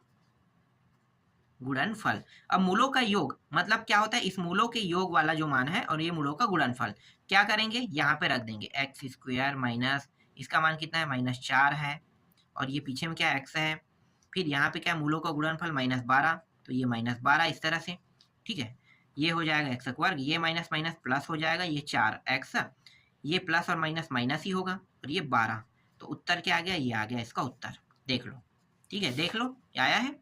गुणनफल। अब मूलों का योग मतलब क्या होता है, इस मूलों के योग वाला जो मान है और ये मूलों का गुणनफल, क्या करेंगे, यहाँ पे रख देंगे एक्स स्क्वायर माइनस, इसका मान कितना है, -4 है, और ये पीछे में क्या x है। फिर यहाँ पे क्या, मूलों का गुणनफल -12, तो ये -12 इस तरह से। ठीक है, ये हो जाएगा एक्स वर्ग, ये माइनस माइनस प्लस हो जाएगा, ये 4x, ये प्लस और माइनस माइनस ही होगा, और ये 12। तो उत्तर क्या आ गया, ये आ गया इसका उत्तर, देख लो। ठीक है, देख लो क्या आया है।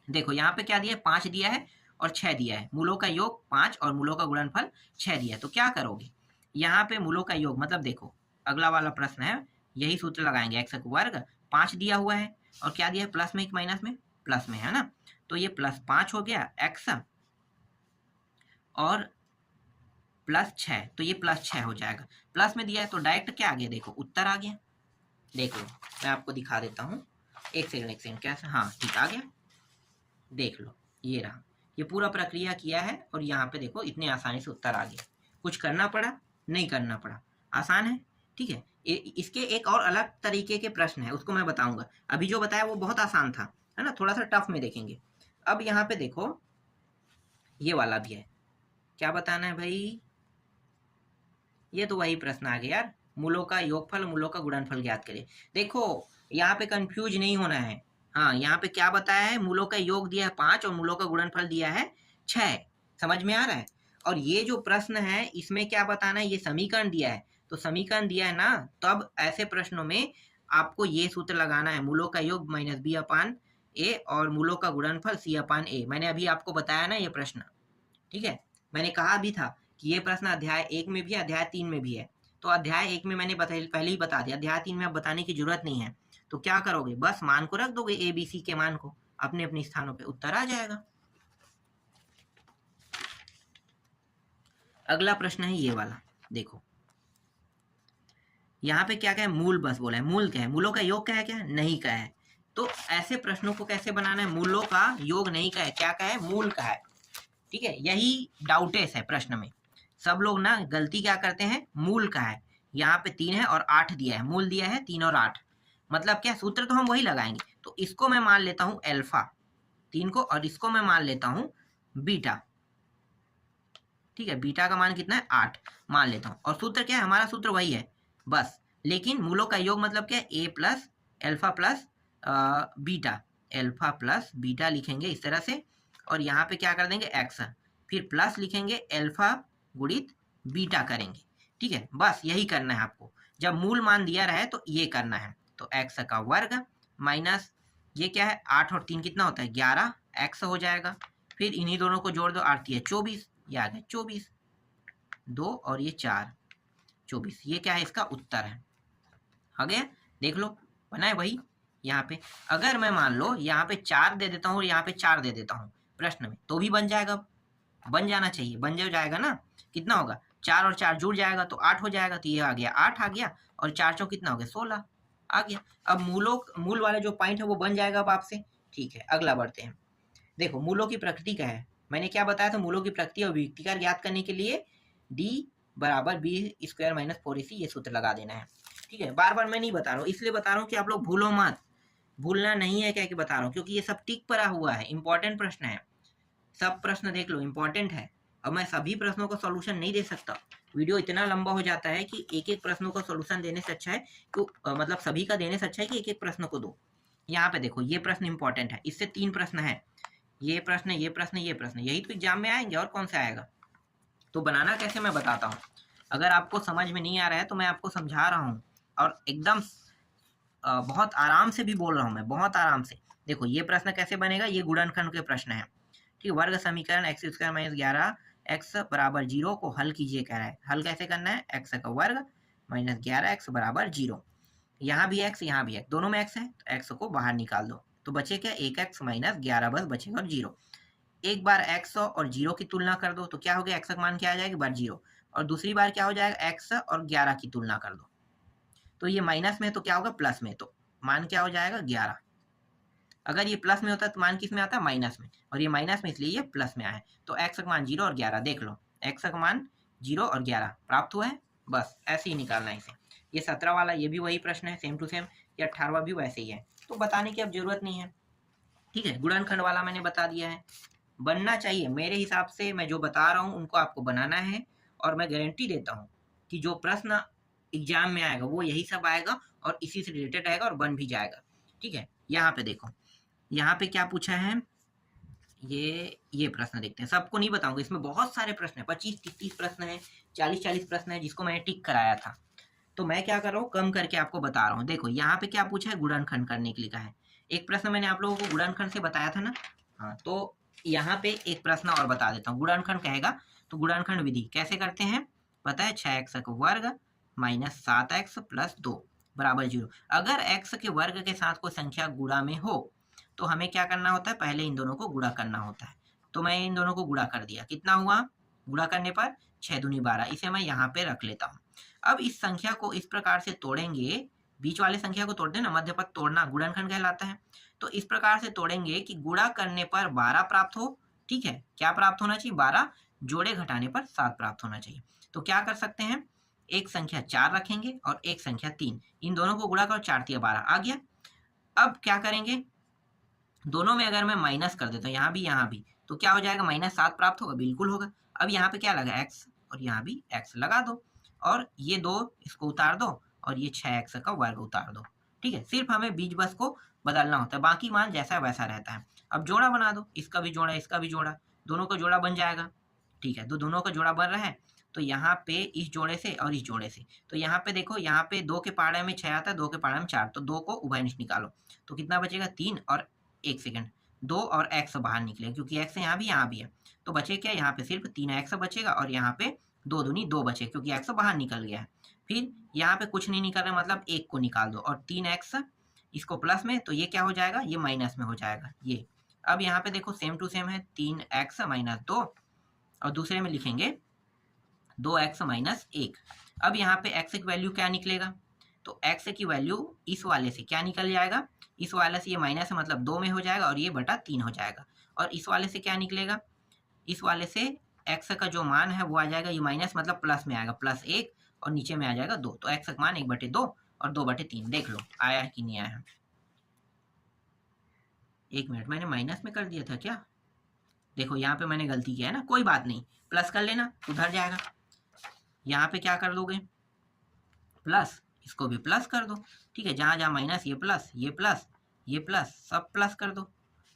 देखो यहाँ पे क्या दिया है, 5 दिया है और 6 दिया है। मूलों का योग 5 और मूलों का गुणनफल 6 दिया है। तो क्या करोगे, यहाँ पे मूलों का योग मतलब देखो अगला वाला प्रश्न है, यही सूत्र लगाएंगे, एक्स वर्ग 5 दिया हुआ है और क्या दिया है, प्लस में कि माइनस में, प्लस में है ना। तो ये +5 हो गया x और +6, तो ये +6 हो जाएगा। प्लस में दिया है तो डायरेक्ट क्या आ गया, देखो उत्तर आ गया। देख लो मैं आपको दिखा देता हूँ, एक सेकंड कैसे, हाँ ठीक आ गया, देख लो ये रहा, ये पूरा प्रक्रिया किया है और यहाँ पे देखो इतने आसानी से उत्तर आ गया। कुछ करना पड़ा, नहीं करना पड़ा, आसान है। ठीक है, इसके एक और अलग तरीके के प्रश्न है, उसको मैं बताऊंगा। अभी जो बताया वो बहुत आसान था, है ना, थोड़ा सा टफ में देखेंगे। अब यहाँ पे देखो ये वाला भी है, क्या बताना है भाई, ये तो वही प्रश्न आ गया यार, मूलों का योगफल, मूलों का गुणनफल ज्ञात करें। देखो यहाँ पे कंफ्यूज नहीं होना है। हाँ, यहाँ पे क्या बताया है, मूलों का योग दिया है 5 और मूलों का गुणनफल दिया है 6। समझ में आ रहा है। और ये जो प्रश्न है इसमें क्या बताना है, ये समीकरण दिया है, तो समीकरण दिया है ना, तब ऐसे प्रश्नों में आपको ये सूत्र लगाना है, मूलों का योग -b/a और मूलों का गुणनफल c/a। मैंने अभी आपको बताया ना ये प्रश्न, ठीक है। मैंने कहा भी था कि ये प्रश्न अध्याय 1 में भी है, अध्याय 3 में भी है। तो अध्याय 1 में मैंने पहले ही बता दिया, अध्याय 3 में अब बताने की जरूरत नहीं है। तो क्या करोगे, बस मान को रख दोगे, ए बी सी के मान को अपने अपने स्थानों पे, उत्तर आ जाएगा। अगला प्रश्न है ये वाला, देखो यहाँ पे क्या क्या है, मूल बस बोला है। मूल क्या है, मूलों का योग क्या है, क्या नहीं का है। तो ऐसे प्रश्नों को कैसे बनाना है, मूलों का योग नहीं का है, क्या का है, मूल का है। ठीक है, यही डाउटेस है प्रश्न में। सब लोग ना गलती क्या करते हैं, मूल का है, यहाँ पे 3 है और 8 दिया है, मूल दिया है 3 और 8, मतलब क्या, सूत्र तो हम वही लगाएंगे। तो इसको मैं मान लेता हूँ अल्फा 3 को, और इसको मैं मान लेता हूँ बीटा। ठीक है, बीटा का मान कितना है, 8 मान लेता हूँ। और सूत्र क्या है, हमारा सूत्र वही है बस, लेकिन मूलों का योग मतलब क्या है, A plus alpha plus beta, alpha plus beta लिखेंगे इस तरह से, और यहाँ पे क्या कर देंगे एक्स, फिर प्लस लिखेंगे अल्फा गुणित बीटा करेंगे। ठीक है, बस यही करना है आपको, जब मूल मान दिया रहे तो ये करना है। तो एक्स का वर्ग माइनस ये क्या है, 8 और 3 कितना होता है, 11 एक्स हो जाएगा। फिर इन्हीं दोनों को जोड़ दो, 8 है 24, ये आ गया 24, 2 और ये 4, 24, ये क्या है, इसका उत्तर है। आ गया, देख लो बना है वही। यहाँ पे अगर मैं मान लो यहाँ पे 4 दे देता हूँ और यहाँ पे 4 दे देता हूँ प्रश्न में, तो भी बन जाएगा, बन जाना चाहिए, बन जाएगा ना। कितना होगा, 4 और 4 जुड़ जाएगा तो 8 हो जाएगा, तो ये आ गया 8 आ गया, और 4 चौक कितना हो गया, 16 आ गया। अब मूल वाला जो पॉइंट है वो बन जाएगा अब आपसे। ठीक है, अगला बढ़ते हैं। देखो मूलों की प्रकृति क्या है, मैंने क्या बताया था, मूलों की प्रकृति और वियुक्तिकार ज्ञात करने के लिए d बराबर b² - 4ac ये सूत्र लगा देना है। ठीक है, बार बार मैं नहीं बता रहा हूँ, इसलिए बता रहा हूँ कि आप लोग भूलो मत, भूलना नहीं है क्या कि बता रहा हूँ, क्योंकि ये सब टिक पड़ा हुआ है, इंपॉर्टेंट प्रश्न है, सब प्रश्न देख लो, इंपॉर्टेंट है। अब मैं सभी प्रश्नों का सॉल्यूशन नहीं दे सकता, वीडियो इतना लंबा हो जाता है कि एक एक प्रश्नों का सॉल्यूशन देने से अच्छा है कि मतलब सभी का देने से अच्छा है कि एक एक प्रश्न को दो। यहाँ पे देखो ये प्रश्न इंपॉर्टेंट है, इससे 3 प्रश्न है, ये प्रश्न, ये प्रश्न, ये प्रश्न, यही तो एग्जाम में आएंगे, और कौन सा आएगा। तो बनाना कैसे मैं बताता हूँ, अगर आपको समझ में नहीं आ रहा है तो मैं आपको समझा रहा हूँ, और एकदम बहुत आराम से भी बोल रहा हूँ मैं, बहुत आराम से। देखो ये प्रश्न कैसे बनेगा, ये गुणनखंड के प्रश्न है। ठीक, वर्ग समीकरण x² - 11 x बराबर 0 को हल कीजिए कह रहा है। हल कैसे करना है, x का वर्ग माइनस 11 x बराबर 0, यहाँ भी x यहाँ भी x, दोनों में x है, तो x को बाहर निकाल दो, तो बचे क्या, 1x - 11 बस बचेगा, और 0। एक बार x और 0 की तुलना कर दो तो क्या हो गया, x का मान क्या आ जाएगा, बार 0, और दूसरी बार क्या हो जाएगा, x और 11 की तुलना कर दो, तो ये माइनस में तो क्या होगा, प्लस में, तो मान क्या हो जाएगा, 11। अगर ये प्लस में होता है तो मान किस में आता है, माइनस में, और ये माइनस में इसलिए ये प्लस में आया है। तो x का मान 0 और 11, देख लो x का मान 0 और 11 प्राप्त हुआ है, बस ऐसे ही निकालना है इसे। ये 17 वाला ये भी वही प्रश्न है, सेम टू सेम, ये 18वां भी वैसे ही है, तो बताने की अब जरूरत नहीं है। ठीक है, गुणनखंड वाला मैंने बता दिया है, बनना चाहिए मेरे हिसाब से, मैं जो बता रहा हूँ उनको आपको बनाना है, और मैं गारंटी देता हूँ कि जो प्रश्न एग्जाम में आएगा वो यही सब आएगा, और इसी से रिलेटेड आएगा, और बन भी जाएगा। ठीक है, यहाँ पे देखो, यहाँ पे क्या पूछा है, ये प्रश्न देखते हैं, सबको नहीं बताऊंगा, इसमें बहुत सारे प्रश्न है, 25-30 प्रश्न है, 40-40 प्रश्न है, जिसको मैंने टिक कराया था। तो मैं क्या कर रहा हूँ, कम करके आपको बता रहा हूँ। देखो यहाँ पे क्या पूछा है, गुणनखंड करने के लिए कहा है। एक प्रश्न मैंने आप लोगों को गुणनखंड से बताया था ना, हाँ, तो यहाँ पे एक प्रश्न और बता देता हूँ, गुणनखंड कहेगा तो गुणनखंड विधि कैसे करते हैं, पता है, 6x का वर्ग माइनस 7x प्लस 2, बराबर 0। अगर x के वर्ग के साथ कोई संख्या गुणा में हो तो हमें क्या करना होता है, पहले इन दोनों को गुणा करना होता है। तो मैं इन दोनों को गुणा कर दिया, कितना हुआ गुणा करने पर 6 दूनी 12, इसे मैं यहाँ पे रख लेता हूँ। अब इस संख्या को इस प्रकार से तोड़ेंगे, बीच वाले संख्या को तोड़ते हैं ना, मध्य पद तोड़ना गुणनखंड कहलाता है। तो इस प्रकार से तोड़ेंगे कि गुणा करने पर 12 प्राप्त हो, ठीक है, क्या प्राप्त होना चाहिए 12, जोड़े घटाने पर 7 प्राप्त होना चाहिए। तो क्या कर सकते हैं, एक संख्या 4 रखेंगे और एक संख्या 3, इन दोनों को गुणा करो, 4 तिया 12 आ गया। अब क्या करेंगे, दोनों में अगर मैं माइनस कर देता हूँ, यहाँ भी, तो क्या हो जाएगा, -7 प्राप्त होगा, बिल्कुल होगा। अब यहाँ पे क्या लगा, x, और यहाँ भी x लगा दो, और ये 2 इसको उतार दो, और ये 6x का वर्ग उतार दो, ठीक है। सिर्फ हमें बीज बस को बदलना होता है, बाकी मान जैसा वैसा रहता है। अब जोड़ा बना दो, इसका भी जोड़ा इसका भी जोड़ा, दोनों का जोड़ा बन जाएगा, ठीक है। तो दोनों का जोड़ा बन रहा है, तो यहाँ पे इस जोड़े से और इस जोड़े से, तो यहाँ पे देखो, यहाँ पे 2 के पहाड़े में 6 आता है, 2 के पहाड़े में 4, तो 2 को उभयनिष्ठ निकालो, तो कितना बचेगा 3, और 1 सेकंड 2 और x बाहर निकले, क्योंकि x यहाँ भी है, तो बचे क्या, यहाँ पे सिर्फ 3x बचेगा, और यहाँ पे 2 दूनी 2 बचे, क्योंकि x बाहर निकल गया है। फिर यहाँ पे कुछ नहीं निकल रहा, मतलब 1 को निकाल दो, और 3x इसको प्लस में, तो ये क्या हो जाएगा, ये माइनस में हो जाएगा ये। अब यहाँ पे देखो सेम टू सेम है, 3x - 2, और दूसरे में लिखेंगे 2x - 1। अब यहाँ पे x की वैल्यू क्या निकलेगा, तो x की वैल्यू इस वाले से क्या निकल जाएगा, इस वाले से ये माइनस है, मतलब 2 में हो जाएगा, और ये बटा 3 हो जाएगा। और इस वाले से क्या निकलेगा, इस वाले से x का जो मान है वो आ जाएगा, ये माइनस मतलब प्लस में आएगा, +1, और नीचे में आ जाएगा 2, तो x का मान 1/2 और 2/3, देख लो आया है कि नहीं आया है। 1 मिनट, मैंने माइनस में कर दिया था क्या, देखो यहाँ पे मैंने गलती किया है ना, कोई बात नहीं, प्लस कर लेना, उधर जाएगा। यहाँ पे क्या कर दोगे, प्लस, इसको भी प्लस कर दो, ठीक है, जहाँ जहाँ माइनस ये प्लस, ये प्लस, ये प्लस, सब प्लस कर दो,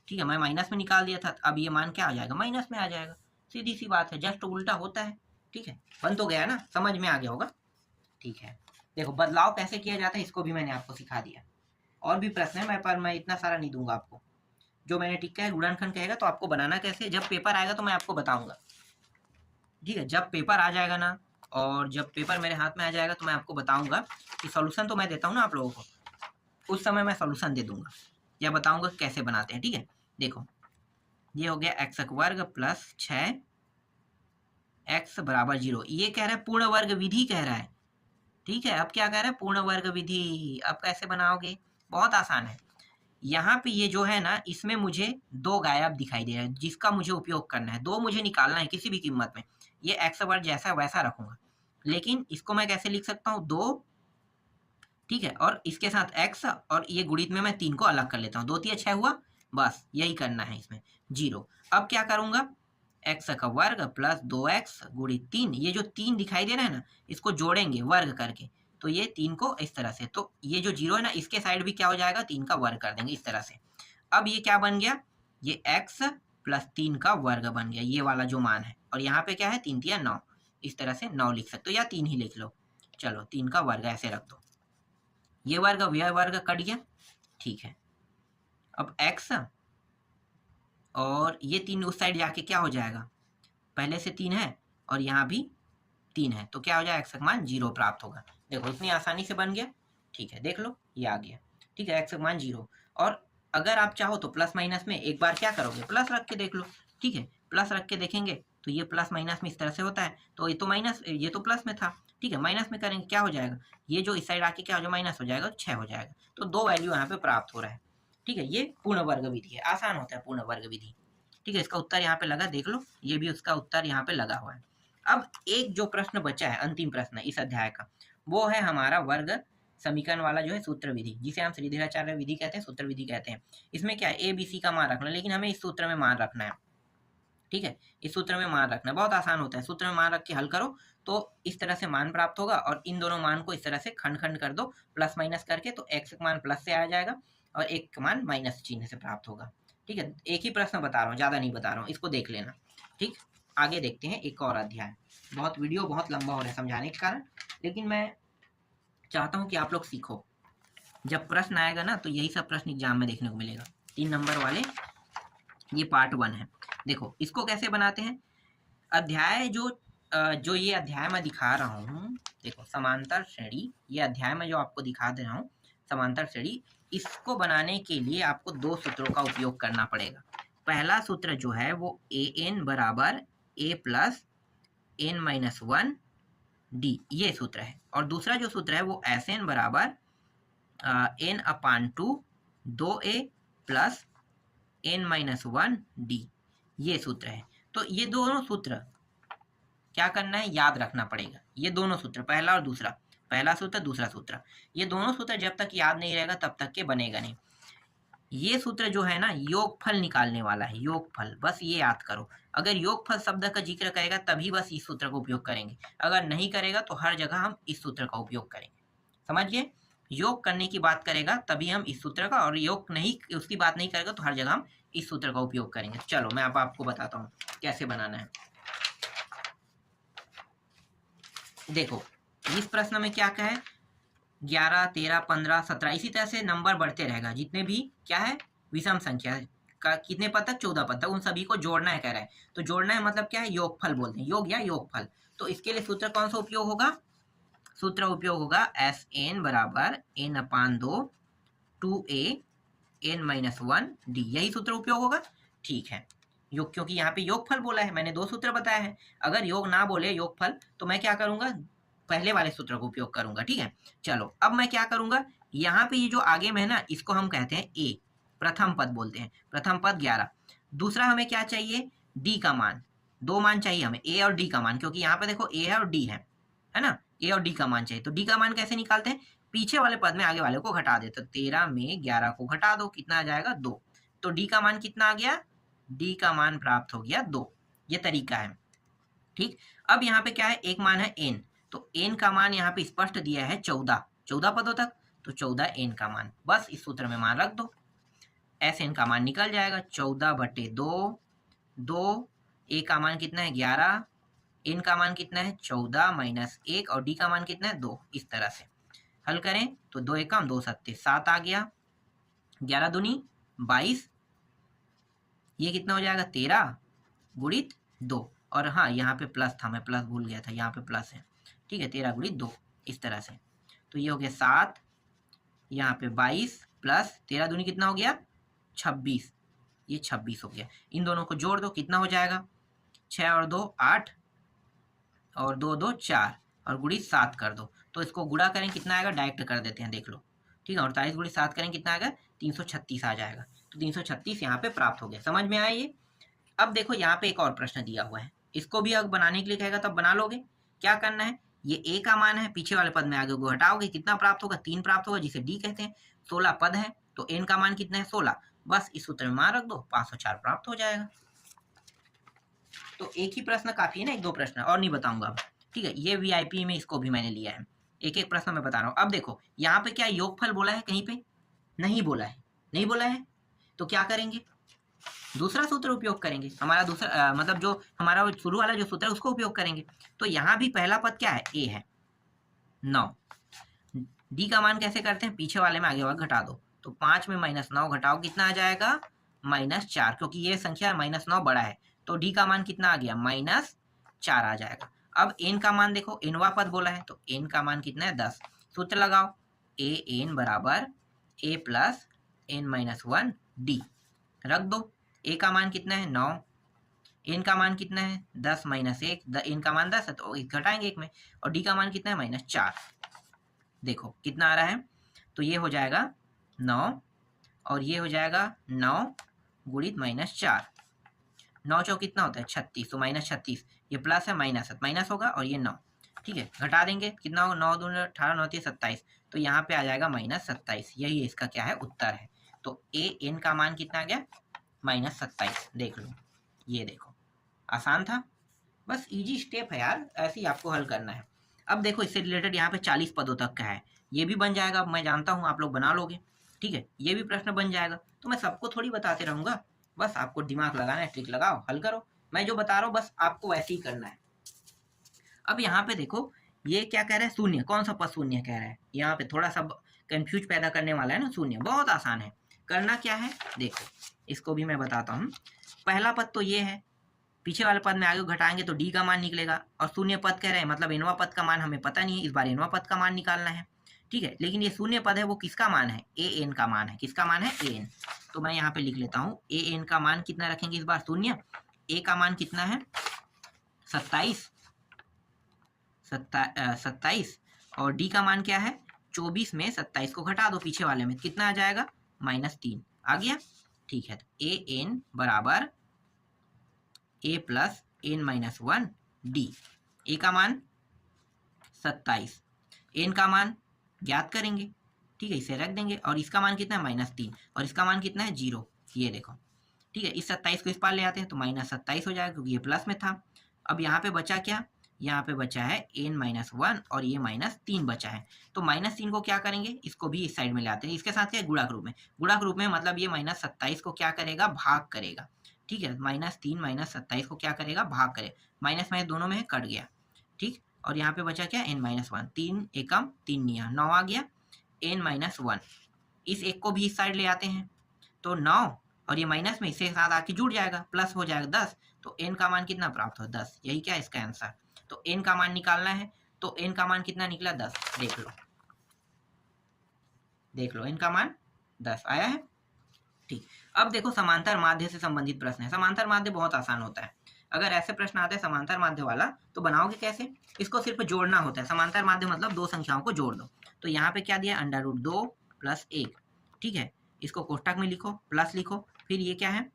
ठीक है। मैं माइनस में निकाल दिया था, अब ये मान क्या आ जाएगा, माइनस में आ जाएगा, सीधी सी बात है, जस्ट उल्टा होता है, ठीक है। बन तो गया ना, समझ में आ गया होगा, ठीक है। देखो बदलाव कैसे किया जाता है इसको भी मैंने आपको सिखा दिया। और भी प्रश्न है, पर मैं इतना सारा नहीं दूंगा आपको, जो मैंने टिक्का है गुणनखंड कहेगा तो आपको बनाना कैसे, जब पेपर आएगा तो मैं आपको बताऊंगा, ठीक है। जब पेपर आ जाएगा ना, और जब पेपर मेरे हाथ में आ जाएगा तो मैं आपको बताऊंगा कि सॉल्यूशन तो मैं देता हूँ ना आप लोगों को, उस समय मैं सॉल्यूशन दे दूंगा या बताऊंगा कैसे बनाते हैं, ठीक है। देखो ये हो गया x वर्ग प्लस 6x बराबर 0, ये कह रहा है पूर्ण वर्ग विधि कह रहा है, ठीक है। अब क्या कह रहा है, पूर्ण वर्ग विधि, अब कैसे बनाओगे, बहुत आसान है। यहाँ पे ये जो है ना, इसमें मुझे 2 गायब दिखाई दे रहा है, जिसका मुझे उपयोग करना है, 2 मुझे निकालना है किसी भी कीमत में। ये x वर्ग जैसा वैसा रखूंगा, लेकिन इसको मैं कैसे लिख सकता हूँ, 2, ठीक है, और इसके साथ x, और ये गुणित में मैं 3 को अलग कर लेता हूँ, 2 3 6 हुआ, बस यही करना है इसमें 0। अब क्या करूंगा, x का वर्ग प्लस 2x गुणित 3, ये जो 3 दिखाई दे रहा है ना, इसको जोड़ेंगे वर्ग करके, तो ये 3 को इस तरह से, तो ये जो 0 है ना, इसके साइड भी क्या हो जाएगा, 3 का वर्ग कर देंगे इस तरह से। अब ये क्या बन गया, ये x प्लस 3 का वर्ग बन गया, ये वाला जो मान है, और यहाँ पे क्या है 3 तिया 9, इस तरह से 9 लिख सकते हो, या 3 ही लिख लो, चलो 3 का वर्ग ऐसे रख दो, ये वर्ग यह वर्ग कट गया, ठीक है। अब x और ये 3 उस साइड जाके क्या हो जाएगा, पहले से 3 है और यहाँ भी 3 है, तो क्या हो जाएगा, x का मान 0 प्राप्त होगा। देखो इतनी आसानी से बन गया, ठीक है, देख लो ये आ गया, ठीक है, x का मान 0। और अगर आप चाहो तो प्लस माइनस में एक बार क्या करोगे, प्लस रख के देख लो, ठीक है, प्लस रख के देखेंगे तो ये प्लस माइनस में इस तरह से होता है, तो ये तो माइनस, ये तो प्लस में था, ठीक है, माइनस में करेंगे क्या हो जाएगा, ये जो इस साइड आके क्या हो जाएगा, माइनस हो जाएगा, 6 हो जाएगा, तो 2 वैल्यू यहाँ पे प्राप्त हो रहा है, ठीक है। ये पूर्ण वर्ग विधि है, आसान होता है पूर्ण वर्ग विधि, ठीक है। इसका उत्तर यहाँ पे लगा, देख लो ये भी उसका उत्तर यहाँ पे लगा हुआ है। अब एक जो प्रश्न बचा है, अंतिम प्रश्न इस अध्याय का, वो है हमारा वर्ग समीकरण वाला जो है सूत्र विधि, जिसे हम श्रीधराचार्य विधि कहते हैं, सूत्र विधि कहते हैं। इसमें क्या है, ABC का मान रखना, लेकिन हमें इस सूत्र में मान रखना है, ठीक है, इस सूत्र में मान रखना बहुत आसान होता है, सूत्र में मान रख के हल करो तो इस तरह से मान प्राप्त होगा, और इन दोनों मान को इस तरह से खंड खंड कर दो प्लस माइनस करके, तो x का मान प्लस से आ जाएगा और एक का मान माइनस चिन्ह से प्राप्त होगा, ठीक है। एक ही प्रश्न बता रहा हूँ, ज़्यादा नहीं बता रहा हूँ, इसको देख लेना, ठीक। आगे देखते हैं एक और अध्याय, बहुत वीडियो बहुत लंबा हो रहा है समझाने के कारण, लेकिन मैं चाहता हूँ कि आप लोग सीखो, जब प्रश्न आएगा ना तो यही सब प्रश्न एग्जाम में देखने को मिलेगा, 3 नंबर वाले, ये पार्ट 1 है। देखो इसको कैसे बनाते हैं, अध्याय जो जो ये अध्याय मैं दिखा रहा हूँ, देखो समांतर श्रेणी, ये अध्याय में जो आपको दिखा दे रहा हूँ समांतर श्रेणी, इसको बनाने के लिए आपको दो सूत्रों का उपयोग करना पड़ेगा। पहला सूत्र जो है वो ए एन बराबर A plus N minus one D, ये सूत्र है। और दूसरा जो सूत्र है वो एस एन बराबर एन अपान टू दो A plus N minus one D, ये सूत्र है। तो ये दोनों सूत्र क्या करना है, याद रखना पड़ेगा। ये दोनों सूत्र, पहला और दूसरा, पहला सूत्र दूसरा सूत्र, ये दोनों सूत्र जब तक याद नहीं रहेगा तब तक के बनेगा नहीं। ये सूत्र जो है ना योगफल निकालने वाला है, योगफल, बस ये याद करो। अगर योगफल शब्द का जिक्र करेगा तभी बस इस सूत्र का उपयोग करेंगे, अगर नहीं करेगा तो हर जगह हम इस सूत्र का उपयोग करेंगे। समझिए, योग करने की बात करेगा तभी हम इस सूत्र का, और योग नहीं उसकी बात नहीं करेगा तो हर जगह हम इस सूत्र का उपयोग करेंगे। चलो मैं अब आपको बताता हूँ कैसे बनाना है। देखो इस प्रश्न में क्या है, 11, 13, 15, 17, इसी तरह से नंबर बढ़ते रहेगा। जितने भी क्या है विषम संख्या का, कितने पद तक, 14 पद तक, उन सभी को जोड़ना है कह रहा है। तो जोड़ना है मतलब क्या है, योगफल बोलते हैं, योग या योगफल। तो इसके लिए सूत्र कौन सा उपयोग होगा, सूत्र उपयोग होगा एस एन बराबर एन अपान दो two A N minus one D, यही सूत्र उपयोग होगा। ठीक है, योग, क्योंकि यहाँ पे योगफल बोला है, मैंने दो सूत्र बताए हैं। अगर योग ना बोले योगफल तो मैं क्या करूंगा, पहले वाले सूत्र का उपयोग करूंगा। ठीक है, चलो अब मैं क्या करूंगा, यहाँ पे ये जो आगे में है ना, इसको हम कहते हैं ए, प्रथम पद बोलते हैं, प्रथम पद 11। दूसरा हमें क्या चाहिए, डी का मान, दो मान चाहिए हमें, ए और डी का मान, क्योंकि यहाँ पे देखो ए है और डी है ना, ए और डी का मान चाहिए। तो डी का मान कैसे निकालते हैं, पीछे वाले पद में आगे वाले को घटा देते, 13 में 11 को घटा दो, कितना आ जाएगा 2। तो डी का मान कितना आ गया, डी का मान प्राप्त हो गया 2, ये तरीका है। ठीक, अब यहाँ पे क्या है, एक मान है एन, तो एन का मान यहाँ पे स्पष्ट दिया है 14, 14 पदों तक, तो 14 एन का मान, बस इस सूत्र में मान रख दो, एस एन का मान निकल जाएगा 14/2, 2, ए का मान कितना है 11, एन का मान कितना है 14 माइनस 1, और डी का मान कितना है 2। इस तरह से हल करें तो 2 एकम 2 सत्ते 7 आ गया, 11 दूनी 22, ये कितना हो जाएगा 13 गुणित 2, और हाँ यहाँ पे प्लस था, मैं प्लस भूल गया था, यहाँ पे प्लस है। ठीक है, 13 गुणित 2, इस तरह से। तो ये हो गया 7, यहाँ पे 22 प्लस 13 दूनी कितना हो गया 26, ये 26 हो गया। इन दोनों को जोड़ दो, कितना हो जाएगा, 6 और 2 8, और 2 2 4, और गुणित 7 कर दो। तो इसको गुणा करें कितना आएगा, डायरेक्ट कर देते हैं, देख लो। ठीक है, 48 गुणित 7 करें कितना आएगा, 336 आ जाएगा। तो 336 यहाँ पे प्राप्त हो गया। समझ में आया ये। अब देखो यहाँ पे एक और प्रश्न दिया हुआ है, इसको भी अगर बनाने के लिए कहेगा तब बना लोगे। क्या करना है, ये ए का मान है, पीछे वाले पद में आगे को हटाओगे, कितना प्राप्त होगा 3 प्राप्त होगा, जिसे डी कहते हैं। 16 पद है तो एन का मान कितना है 16, बस इस सूत्र में मान रख दो, 504 प्राप्त हो जाएगा। तो एक ही प्रश्न काफी है ना, एक दो प्रश्न और नहीं बताऊंगा अब। ठीक है, ये वीआईपी में इसको भी मैंने लिया है, एक एक प्रश्न मैं बता रहा हूँ। अब देखो यहाँ पे क्या योगफल बोला है, कहीं पे नहीं बोला है, नहीं बोला है, तो क्या करेंगे, दूसरा सूत्र उपयोग करेंगे। हमारा दूसरा मतलब जो हमारा शुरू वाला जो सूत्र है उसको उपयोग करेंगे। तो यहाँ भी पहला पद क्या है, ए है 9, डी का मान कैसे करते हैं, पीछे वाले में आगे वाला घटा दो, तो 5 में -9 घटाओ, कितना आ जाएगा -4, क्योंकि ये संख्या -9 बड़ा है, तो डी का मान कितना आ गया -4 आ जाएगा। अब एन का मान देखो, एनवा पद बोला है तो एन का मान कितना है 10, सूत्र लगाओ, ए एन बराबर A plus N minus 1 D, रख दो। ए का मान कितना है 9, एन का मान कितना है 10 माइनस 1, एन का मान 10 है तो घटाएंगे 1 में, और डी का मान कितना है -4, देखो कितना आ रहा है, तो ये हो जाएगा 9, और ये हो जाएगा 9 गुणित -4, 9 चौक कितना होता है 36, तो -36, ये प्लस है माइनस है, माइनस होगा, और ये 9, ठीक है, घटा देंगे, कितना होगा 9 दूनी 18, 9 3 27, तो यहाँ पे आ जाएगा -27, यही इसका क्या है उत्तर है। तो ए एन का मान कितना आ गया -27, देख लो, ये देखो आसान था, बस इजी स्टेप है यार, ऐसे ही आपको हल करना है। अब देखो इससे रिलेटेड यहाँ पे 40 पदों तक का है, ये भी बन जाएगा, मैं जानता हूँ आप लोग बना लोगे। ठीक है, ये भी प्रश्न बन जाएगा, तो मैं सबको थोड़ी बताते रहूँगा, बस आपको दिमाग लगाना है, ट्रिक लगाओ, हल करो, मैं जो बता रहा हूँ बस आपको वैसे ही करना है। अब यहाँ पे देखो ये क्या कह रहा है, शून्य, कौन सा पद शून्य कह रहा है, यहाँ पे थोड़ा सा कंफ्यूज पैदा करने वाला है ना, शून्य बहुत आसान है। करना क्या है, देखो इसको भी मैं बताता हूँ। पहला पद तो ये है, पीछे वाले पद में आगे घटाएंगे तो डी का मान निकलेगा, और शून्य पद कह रहे हैं मतलब nवां पद का मान हमें पता नहीं है, इस बार nवां पद का मान निकालना है। ठीक है, लेकिन ये शून्य पद है वो किसका मान है, an का मान है। किसका मान है, an। तो मैं यहाँ पे लिख लेता हूँ an का मान कितना रखेंगे इस बार, शून्य। a का मान कितना है 27, 27, और d का मान क्या है 24 में 27 को घटा दो पीछे वाले में, कितना आ जाएगा -3 आ गया। ठीक है, तो an बराबर a plus n-1 d। a का मान 27, n का मान ज्ञात करेंगे। ठीक है, इसे रख देंगे, और इसका मान कितना है -3, और इसका मान कितना है 0, ये देखो। ठीक है, इस 27 को इस पार ले आते हैं तो -27 हो जाएगा क्योंकि ये प्लस में था। अब यहाँ पे बचा क्या, यहाँ पे बचा है n-1 और ये -3 बचा है। तो -3 को क्या करेंगे, इसको भी इस साइड में ले आते हैं, इसके साथ क्या गुणक रूप में। गुणक रूप में मतलब ये -27 को क्या करेगा, भाग करेगा। ठीक है, -3 -27 को क्या करेगा, भाग करेगा। माइनस माइनस दोनों में कट गया। ठीक, और यहाँ पे बचा क्या n-1, 3 एकम 3 निया 9 आ गया। n-1 इस एक को भी इस साइड ले आते हैं तो 9, और ये माइनस में इसके साथ आके जुड़ जाएगा, प्लस हो जाएगा 10। तो n का मान कितना प्राप्त हो 10, यही क्या इसका आंसर। तो n का मान निकालना है, तो n का मान कितना निकला 10, देख लो, देख लो n का मान 10 आया है। ठीक, अब देखो समांतर माध्य से संबंधित प्रश्न है। समांतर माध्य बहुत आसान होता है। अगर ऐसे प्रश्न आते हैं समांतर माध्य वाला तो बनाओगे कैसे, इसको सिर्फ जोड़ना होता है। समांतर माध्य मतलब दो संख्याओं को जोड़ दो। तो यहाँ पे क्या दिया, √2 + 1। ठीक है, इसको कोष्टक में लिखो, प्लस लिखो, फिर ये क्या है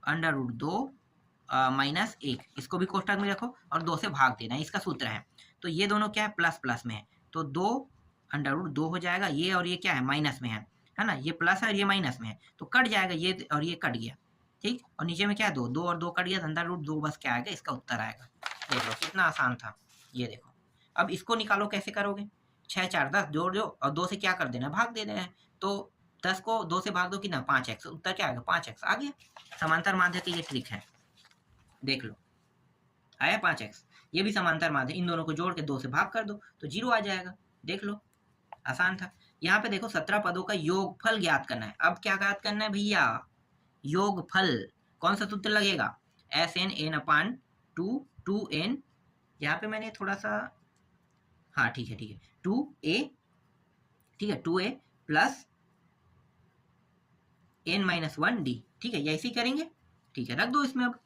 √2 - 1, इसको भी कोष्टक में रखो और 2 से भाग देना, इसका सूत्र है। तो ये दोनों क्या है, प्लस प्लस में है, तो 2 √2 हो जाएगा। ये और ये क्या है, माइनस में है ना, ये प्लस है और ये माइनस में है, तो कट जाएगा ये और ये कट गया। ठीक, और नीचे में क्या है 2, 2 और 2 कट गया, √2 बस क्या आएगा, इसका उत्तर आएगा। देख लो कितना आसान था, ये देखो। अब इसको निकालो, कैसे करोगे, 6 4 10 जोड़ दो और 2 से क्या कर देना, भाग दे देना है। तो 10 को 2 से भाग दो कितना, 5x, उत्तर क्या आएगा 5x आ गया। समांतर माध्य की ये ट्रिक है, देख लो आया 5x। ये भी समांतर माध्य, इन दोनों को जोड़ के 2 से भाग कर दो तो 0 आ जाएगा। देख लो आसान था। यहाँ पे देखो 17 पदों का योगफल ज्ञात करना है। अब क्या ज्ञात करना है भैया, योगफल। कौन सा सूत्र लगेगा, SN n/2 2n। यहाँ पे मैंने थोड़ा सा, हाँ ठीक है 2a, ठीक है 2a + n-1d। ठीक है, ये ऐसे ही करेंगे। ठीक है, रख दो इसमें। अब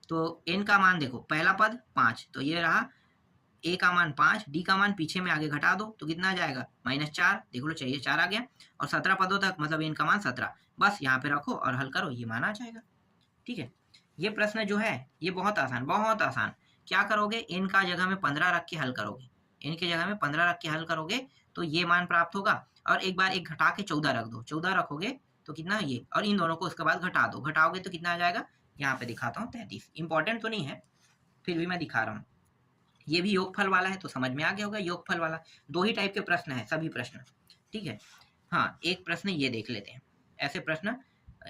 तो n का मान देखो, पहला पद 5, तो ये रहा a का मान 5, d का मान पीछे में आगे घटा दो तो कितना आ जाएगा -4। देख लो चाहिए 4 आ गया, और 17 पदों तक मतलब n का मान 17, बस यहाँ पे रखो और हल करो, ये मान आ जाएगा। ठीक है, ये प्रश्न जो है ये बहुत आसान, बहुत आसान। क्या करोगे, n का जगह में 15 रख के हल करोगे, n के जगह में 15 रख के हल करोगे तो ये मान प्राप्त होगा। और एक बार एक घटा के 14 रख दो, 14 रखोगे तो कितना ये, और इन दोनों को उसके बाद घटा दो, घटाओगे तो कितना आ जाएगा, यहाँ पे दिखाता हूँ 33। इंपॉर्टेंट तो नहीं है, फिर भी मैं दिखा रहा हूँ। ये भी योगफल वाला है तो समझ में आ गया होगा, योगफल वाला। 2 ही टाइप के प्रश्न है सभी प्रश्न। ठीक है, हाँ एक प्रश्न ये देख लेते हैं, ऐसे प्रश्न,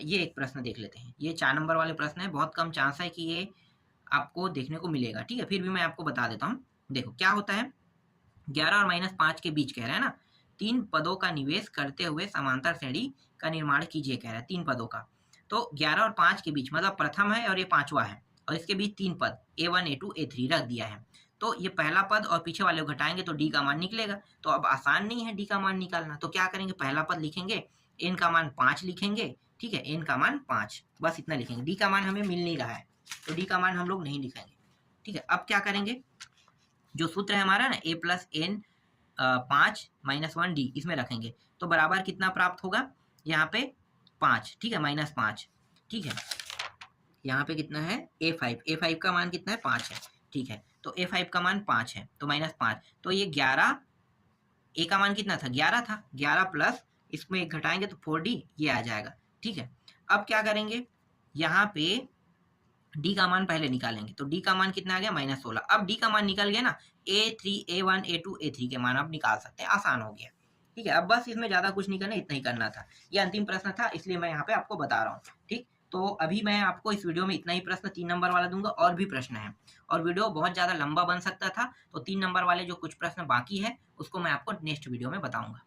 ये एक प्रश्न देख लेते हैं। ये 4 नंबर वाले प्रश्न है, बहुत कम चांस है कि ये आपको देखने को मिलेगा। ठीक है, फिर भी मैं आपको बता देता हूँ। देखो क्या होता है, 11 और -5 के बीच कह रहा है ना, 3 पदों का निवेश करते हुए समांतर श्रेणी का निर्माण कीजिए कह रहा है, 3 पदों का। तो 11 और 5 के बीच मतलब प्रथम है और ये 5वां है, और इसके बीच 3 पद A1 A2 A3 रख दिया है। तो ये पहला पद और पीछे वाले को घटाएंगे तो d का मान निकलेगा। तो अब आसान नहीं है d का मान निकालना, तो क्या करेंगे, पहला पद लिखेंगे, n का मान 5 लिखेंगे। ठीक है, n का मान 5, बस इतना लिखेंगे। d का मान हमें मिल नहीं रहा है तो d का मान हम लोग नहीं लिखेंगे। ठीक है, अब क्या करेंगे, जो सूत्र है हमारा ना a + n 5 - 1d, इसमें रखेंगे तो बराबर कितना प्राप्त होगा, यहाँ पे 5। ठीक है, -5। ठीक है, यहाँ पे कितना है a5 का मान कितना है 5 है। ठीक है, तो a5 का मान 5 है तो -5, तो ये 11, a का मान कितना था 11 था, 11 प्लस इसमें एक घटाएंगे तो 4d, ये आ जाएगा। ठीक है, अब क्या करेंगे, यहाँ पे d का मान पहले निकालेंगे तो d का मान कितना आ गया -16। अब d का मान निकल गया ना, a3 A1 A2 A3 के मान आप निकाल सकते हैं, आसान हो गया। ठीक है, अब बस इसमें ज़्यादा कुछ नहीं करना, इतना ही करना था। ये अंतिम प्रश्न था इसलिए मैं यहाँ पे आपको बता रहा हूँ। ठीक, तो अभी मैं आपको इस वीडियो में इतना ही प्रश्न 3 नंबर वाला दूंगा, और भी प्रश्न है, और वीडियो बहुत ज़्यादा लंबा बन सकता था, तो 3 नंबर वाले जो कुछ प्रश्न बाकी है उसको मैं आपको नेक्स्ट वीडियो में बताऊंगा।